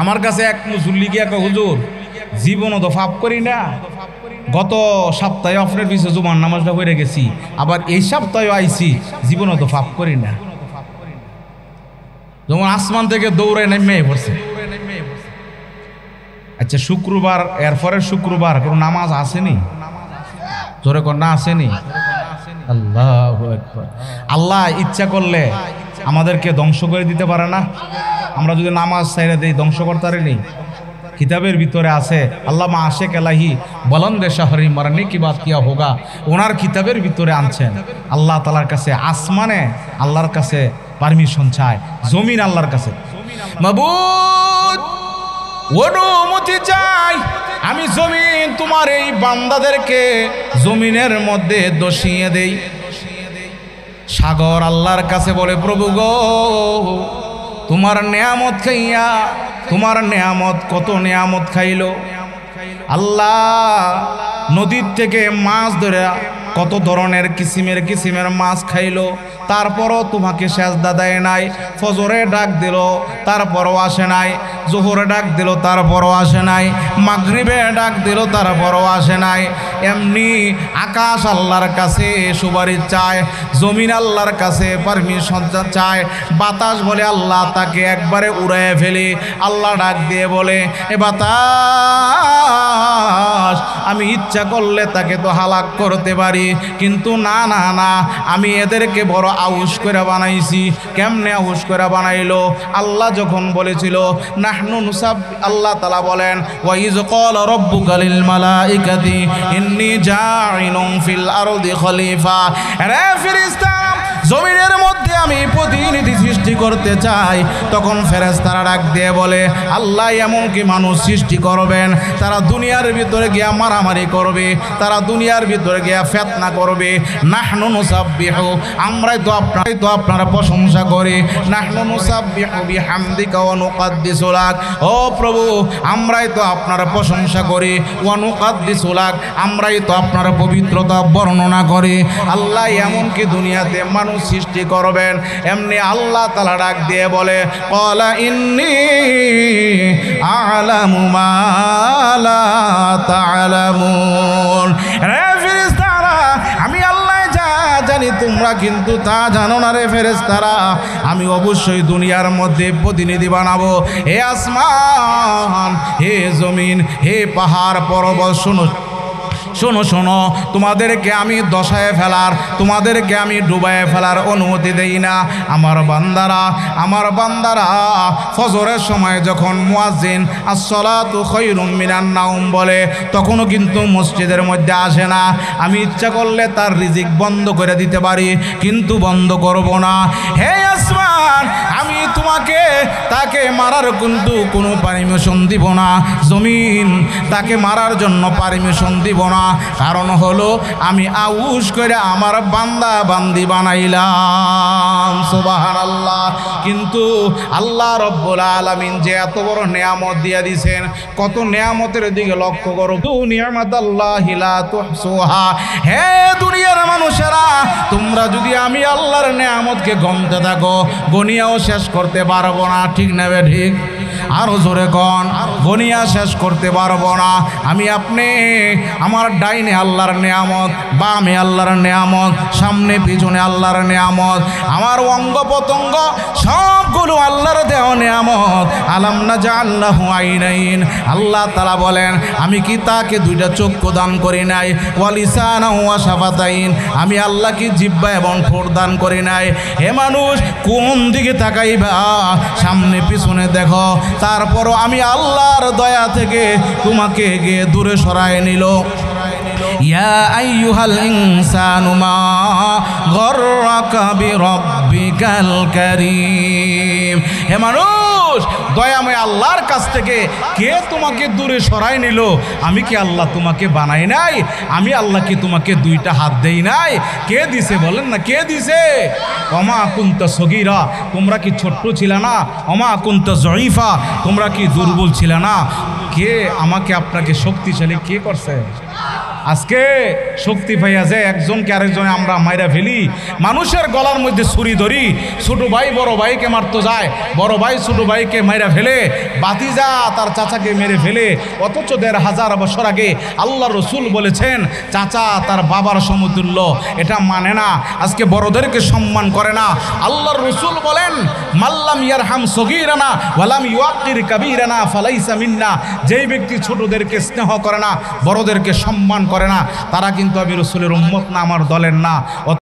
আমার কাছে, এক মুসল্লি গিয়ে হুজুর জীবনও তো ফাপ করি না, গত সপ্তাহে আপনার পিছনে জুমার নামাজটা পড়ে গেছি, আবার এই সপ্তাহে আইছি, জীবনও তো ফাপ করি না। যেমন আসমান থেকে দৌড়ে নেমে পড়ছে। আচ্ছা শুক্রবার, এরপরে শুক্রবার কোনো নামাজ আসেনি? জোরে কর না, আসেনি? আল্লাহু আকবার। আল্লাহ ইচ্ছা করলে আমাদেরকে ধ্বংস করে দিতে পারে না? আমরা যদি নামাজ ছাইড়া দেই ধ্বংস করতে পারিনি? কিতাবের ভিতরে আছে আল্লামা আশেক এলাহি বলন্দে শহরি মরনে কি বাত কিয়া হোগা, ওনার কিতাবের ভিতরে আনছেন আল্লাহ তাআলার কাছে আসমানে আল্লাহর কাছে পারমিশন চায়, জমিন আল্লাহর কাছে মাবুদ অনুমতি চাই, আমি জমিন তোমার এই বান্দাদেরকে জমিনের মধ্যে দশিয়ে দেই। সাগর আল্লাহর কাছে বলে প্রভু গো, তোমার নেয়ামত খাইয়া, তোমার নেয়ামত কত নেয়ামত খাইলো আল্লাহ, নদীর থেকে মাছ ধরে কত ধরনের কিসিমের মাছ খাইলো, তারপরও তোমাকে সেজদা দেয় নাই। ফজরে ডাক দিল তারপরও আসে নাই, জোহরে ডাক দিল তারপরও আসে নাই, মাগরিবে ডাক দিল তারপরও আসে নাই। এমনি আকাশ আল্লাহর কাছে সুপারিশ চায়, জমিন আল্লাহর কাছে পারমিশন চায়, বাতাস বলে আল্লাহ তাকে একবারে উড়াইয়ে ফেলে। আল্লাহ ডাক দিয়ে বলে এ বাতাস, আমি ইচ্ছা করলে তাকে তো হালাক করতে পারি, কিন্তু না না না, আমি এদেরকে বড় আউশ করে বানাইছি। কেমনে আউশ করে বানাইলো? আল্লাহ যখন বলেছিল নাহনু নুসাব, আল্লাহ তাআলা বলেন ওয়া ইয ক্বালা রাব্বুকা লিল মালাইকাতি ইন্নী জাইলুন ফিল আরদি খলিফা, রে ফেরেশতা জমিনের মধ্যে আমি প্রতিনিধি সৃষ্টি করতে চাই। তখন ফেরেশতারা ডাক দিয়ে বলে আল্লাহ এমন কি মানুষ সৃষ্টি করবেন তারা দুনিয়ার ভিতরে গিয়া মারামারি করবে, তারা দুনিয়ার ভিতরে গিয়া ফিতনা করবে। নাহনু নুসাব্বিহু, আমরাই তো আপনার প্রশংসা করি। নাহনু নুসাব্বিহু বিহামদিকা ওয়া নুকাদ্দিসু লাক, ও প্রভু আমরাই তো আপনার প্রশংসা করি। ওয়া নুকাদ্দিসু লাক, আমরাই তো আপনার পবিত্রতা বর্ণনা করি। আল্লাহ এমন কি দুনিয়াতে মানুষ সৃষ্টি করবেন? এমনি আল্লাহ তাআলা ডাক দিয়ে বলে ক্বালা ইন্নী আ'লামু মা লা তা'লামুন, রে ফেরেশতারা আমি আল্লাহ যা জানি তোমরা কিন্তু তা জানো না। রে ফেরেশতারা আমি অবশ্যই দুনিয়ার মধ্যে প্রতিনিধি বানাবো। হে আসমান, হে জমিন, হে পাহাড় পর্বত, শোনো শোনো শোনো, তোমাদেরকে আমি দশায় ফেলার, তোমাদেরকে আমি ডুবায় ফেলার অনুমতি দেই না। আমার বান্দারা ফজরের সময় যখন মুয়াজ্জিন আসসালাতু খায়রুম মিনান নাওম বলে, তখনও কিন্তু মসজিদের মধ্যে আসে না। আমি ইচ্ছা করলে তার রিজিক বন্ধ করে দিতে পারি, কিন্তু বন্ধ করব না। হে আসমান, আমি তাকে মারার কিন্তু কোনো পারমিশন দিব না। জমিন, তাকে মারার জন্য পারমিশন দিব না। কারণ হলো আমি আউশ করে আমার বান্দা বান্দি বানাইলাম। সুবহানাল্লাহ। কিন্তু আল্লাহ রব্বুল আলামিন যে এত বড় নিয়ামত দিয়ে দিয়েছেন, কত নিয়ামতের দিকে লক্ষ্য করো। নিয়ামাতাল্লাহি লা তুহসুহা। হে দুনিয়ার মানুষেরা, তোমরা যদি আমি আল্লাহর নিয়ামতকে গণতে থাকো, গনিয়াও শেষ করতে পারবো না। ঠিক নেবে ঠিক? আরো জোরে কন, গনিয়া শেষ করতে পারবো না। আপনি আমার ডাইনে আল্লাহর নিয়ামত, বামে আল্লাহর নিয়ামত, সামনে পিছনে আল্লাহর নিয়ামত, আমার অঙ্গ প্রত্যঙ্গ সবগুলো আল্লাহর দেওয়া নিয়ামত। আলাম নাজআল লাহু আইনাইন। আল্লাহ তাআলা বলেন, আমি কি তাকে দুইটা চক্ষু দান করি নাই? ওয়া লিসানাহু ওয়া শাফাতাইন। আমি আল্লাহ কি জিহ্বা এবং ঠোঁট দান করি নাই? হে মানুষ, কোন দিকে তাকাইবা? সামনে পিছনে দেখো। তারপরও আমি আল্লাহর দয়া থেকে তোমাকে গিয়ে দূরে সরায় নিল। ইয়া আইয়ুহাল ইনসানু মা গররাকা বিরাব্বিকাল কারীম। হে মানুষ, দয়াময় আল্লাহর কাছ থেকে কে তোমাকে দূরে সরায় নিল? আমি কি আল্লাহ তোমাকে বানাই নাই? আমি আল্লাহ কি তোমাকে দুইটা হাত দেই নাই? কে দিছে বলেন না, কে দিছে? ওমা কুনতা সগীরা, তোমরা কি ছোট্ট ছিল না? ওমা কুনতা জয়ীফা, তোমরা কি দুর্বল ছিল না? কে আমাকে আপনাকে শক্তিশালী কে করছে? আজকে শক্তি পাইয়া যায় একজনকে আরেকজনে আমরা মাইরা ফেলি। মানুষের গলার মধ্যে ছুরি ধরি, ছোট ভাই বড় ভাইকে মারতে যায়, বড় ভাই ছোট ভাইকে মাইরা ফেলে, বাতিজা তার চাচাকে মেরে ফেলে। অথচ ১,৫০০ বছর আগে আল্লাহ রসুল বলেছেন চাচা তার বাবার সমতুল্য। এটা মানে না, আজকে বড়দেরকে সম্মান করে না। আল্লাহর রসুল বলেন, মাল্লাম ইয়ারহাম সগীরানা ওয়ালাম ইউআক্কির কাবীরানা ফালাইসা মিন্না। যেই ব্যক্তি ছোটদেরকে স্নেহ করে না, বড়দেরকে সম্মান করে না, তারা কিন্তু আমি রসুলের উম্মত না, আমার দলের না।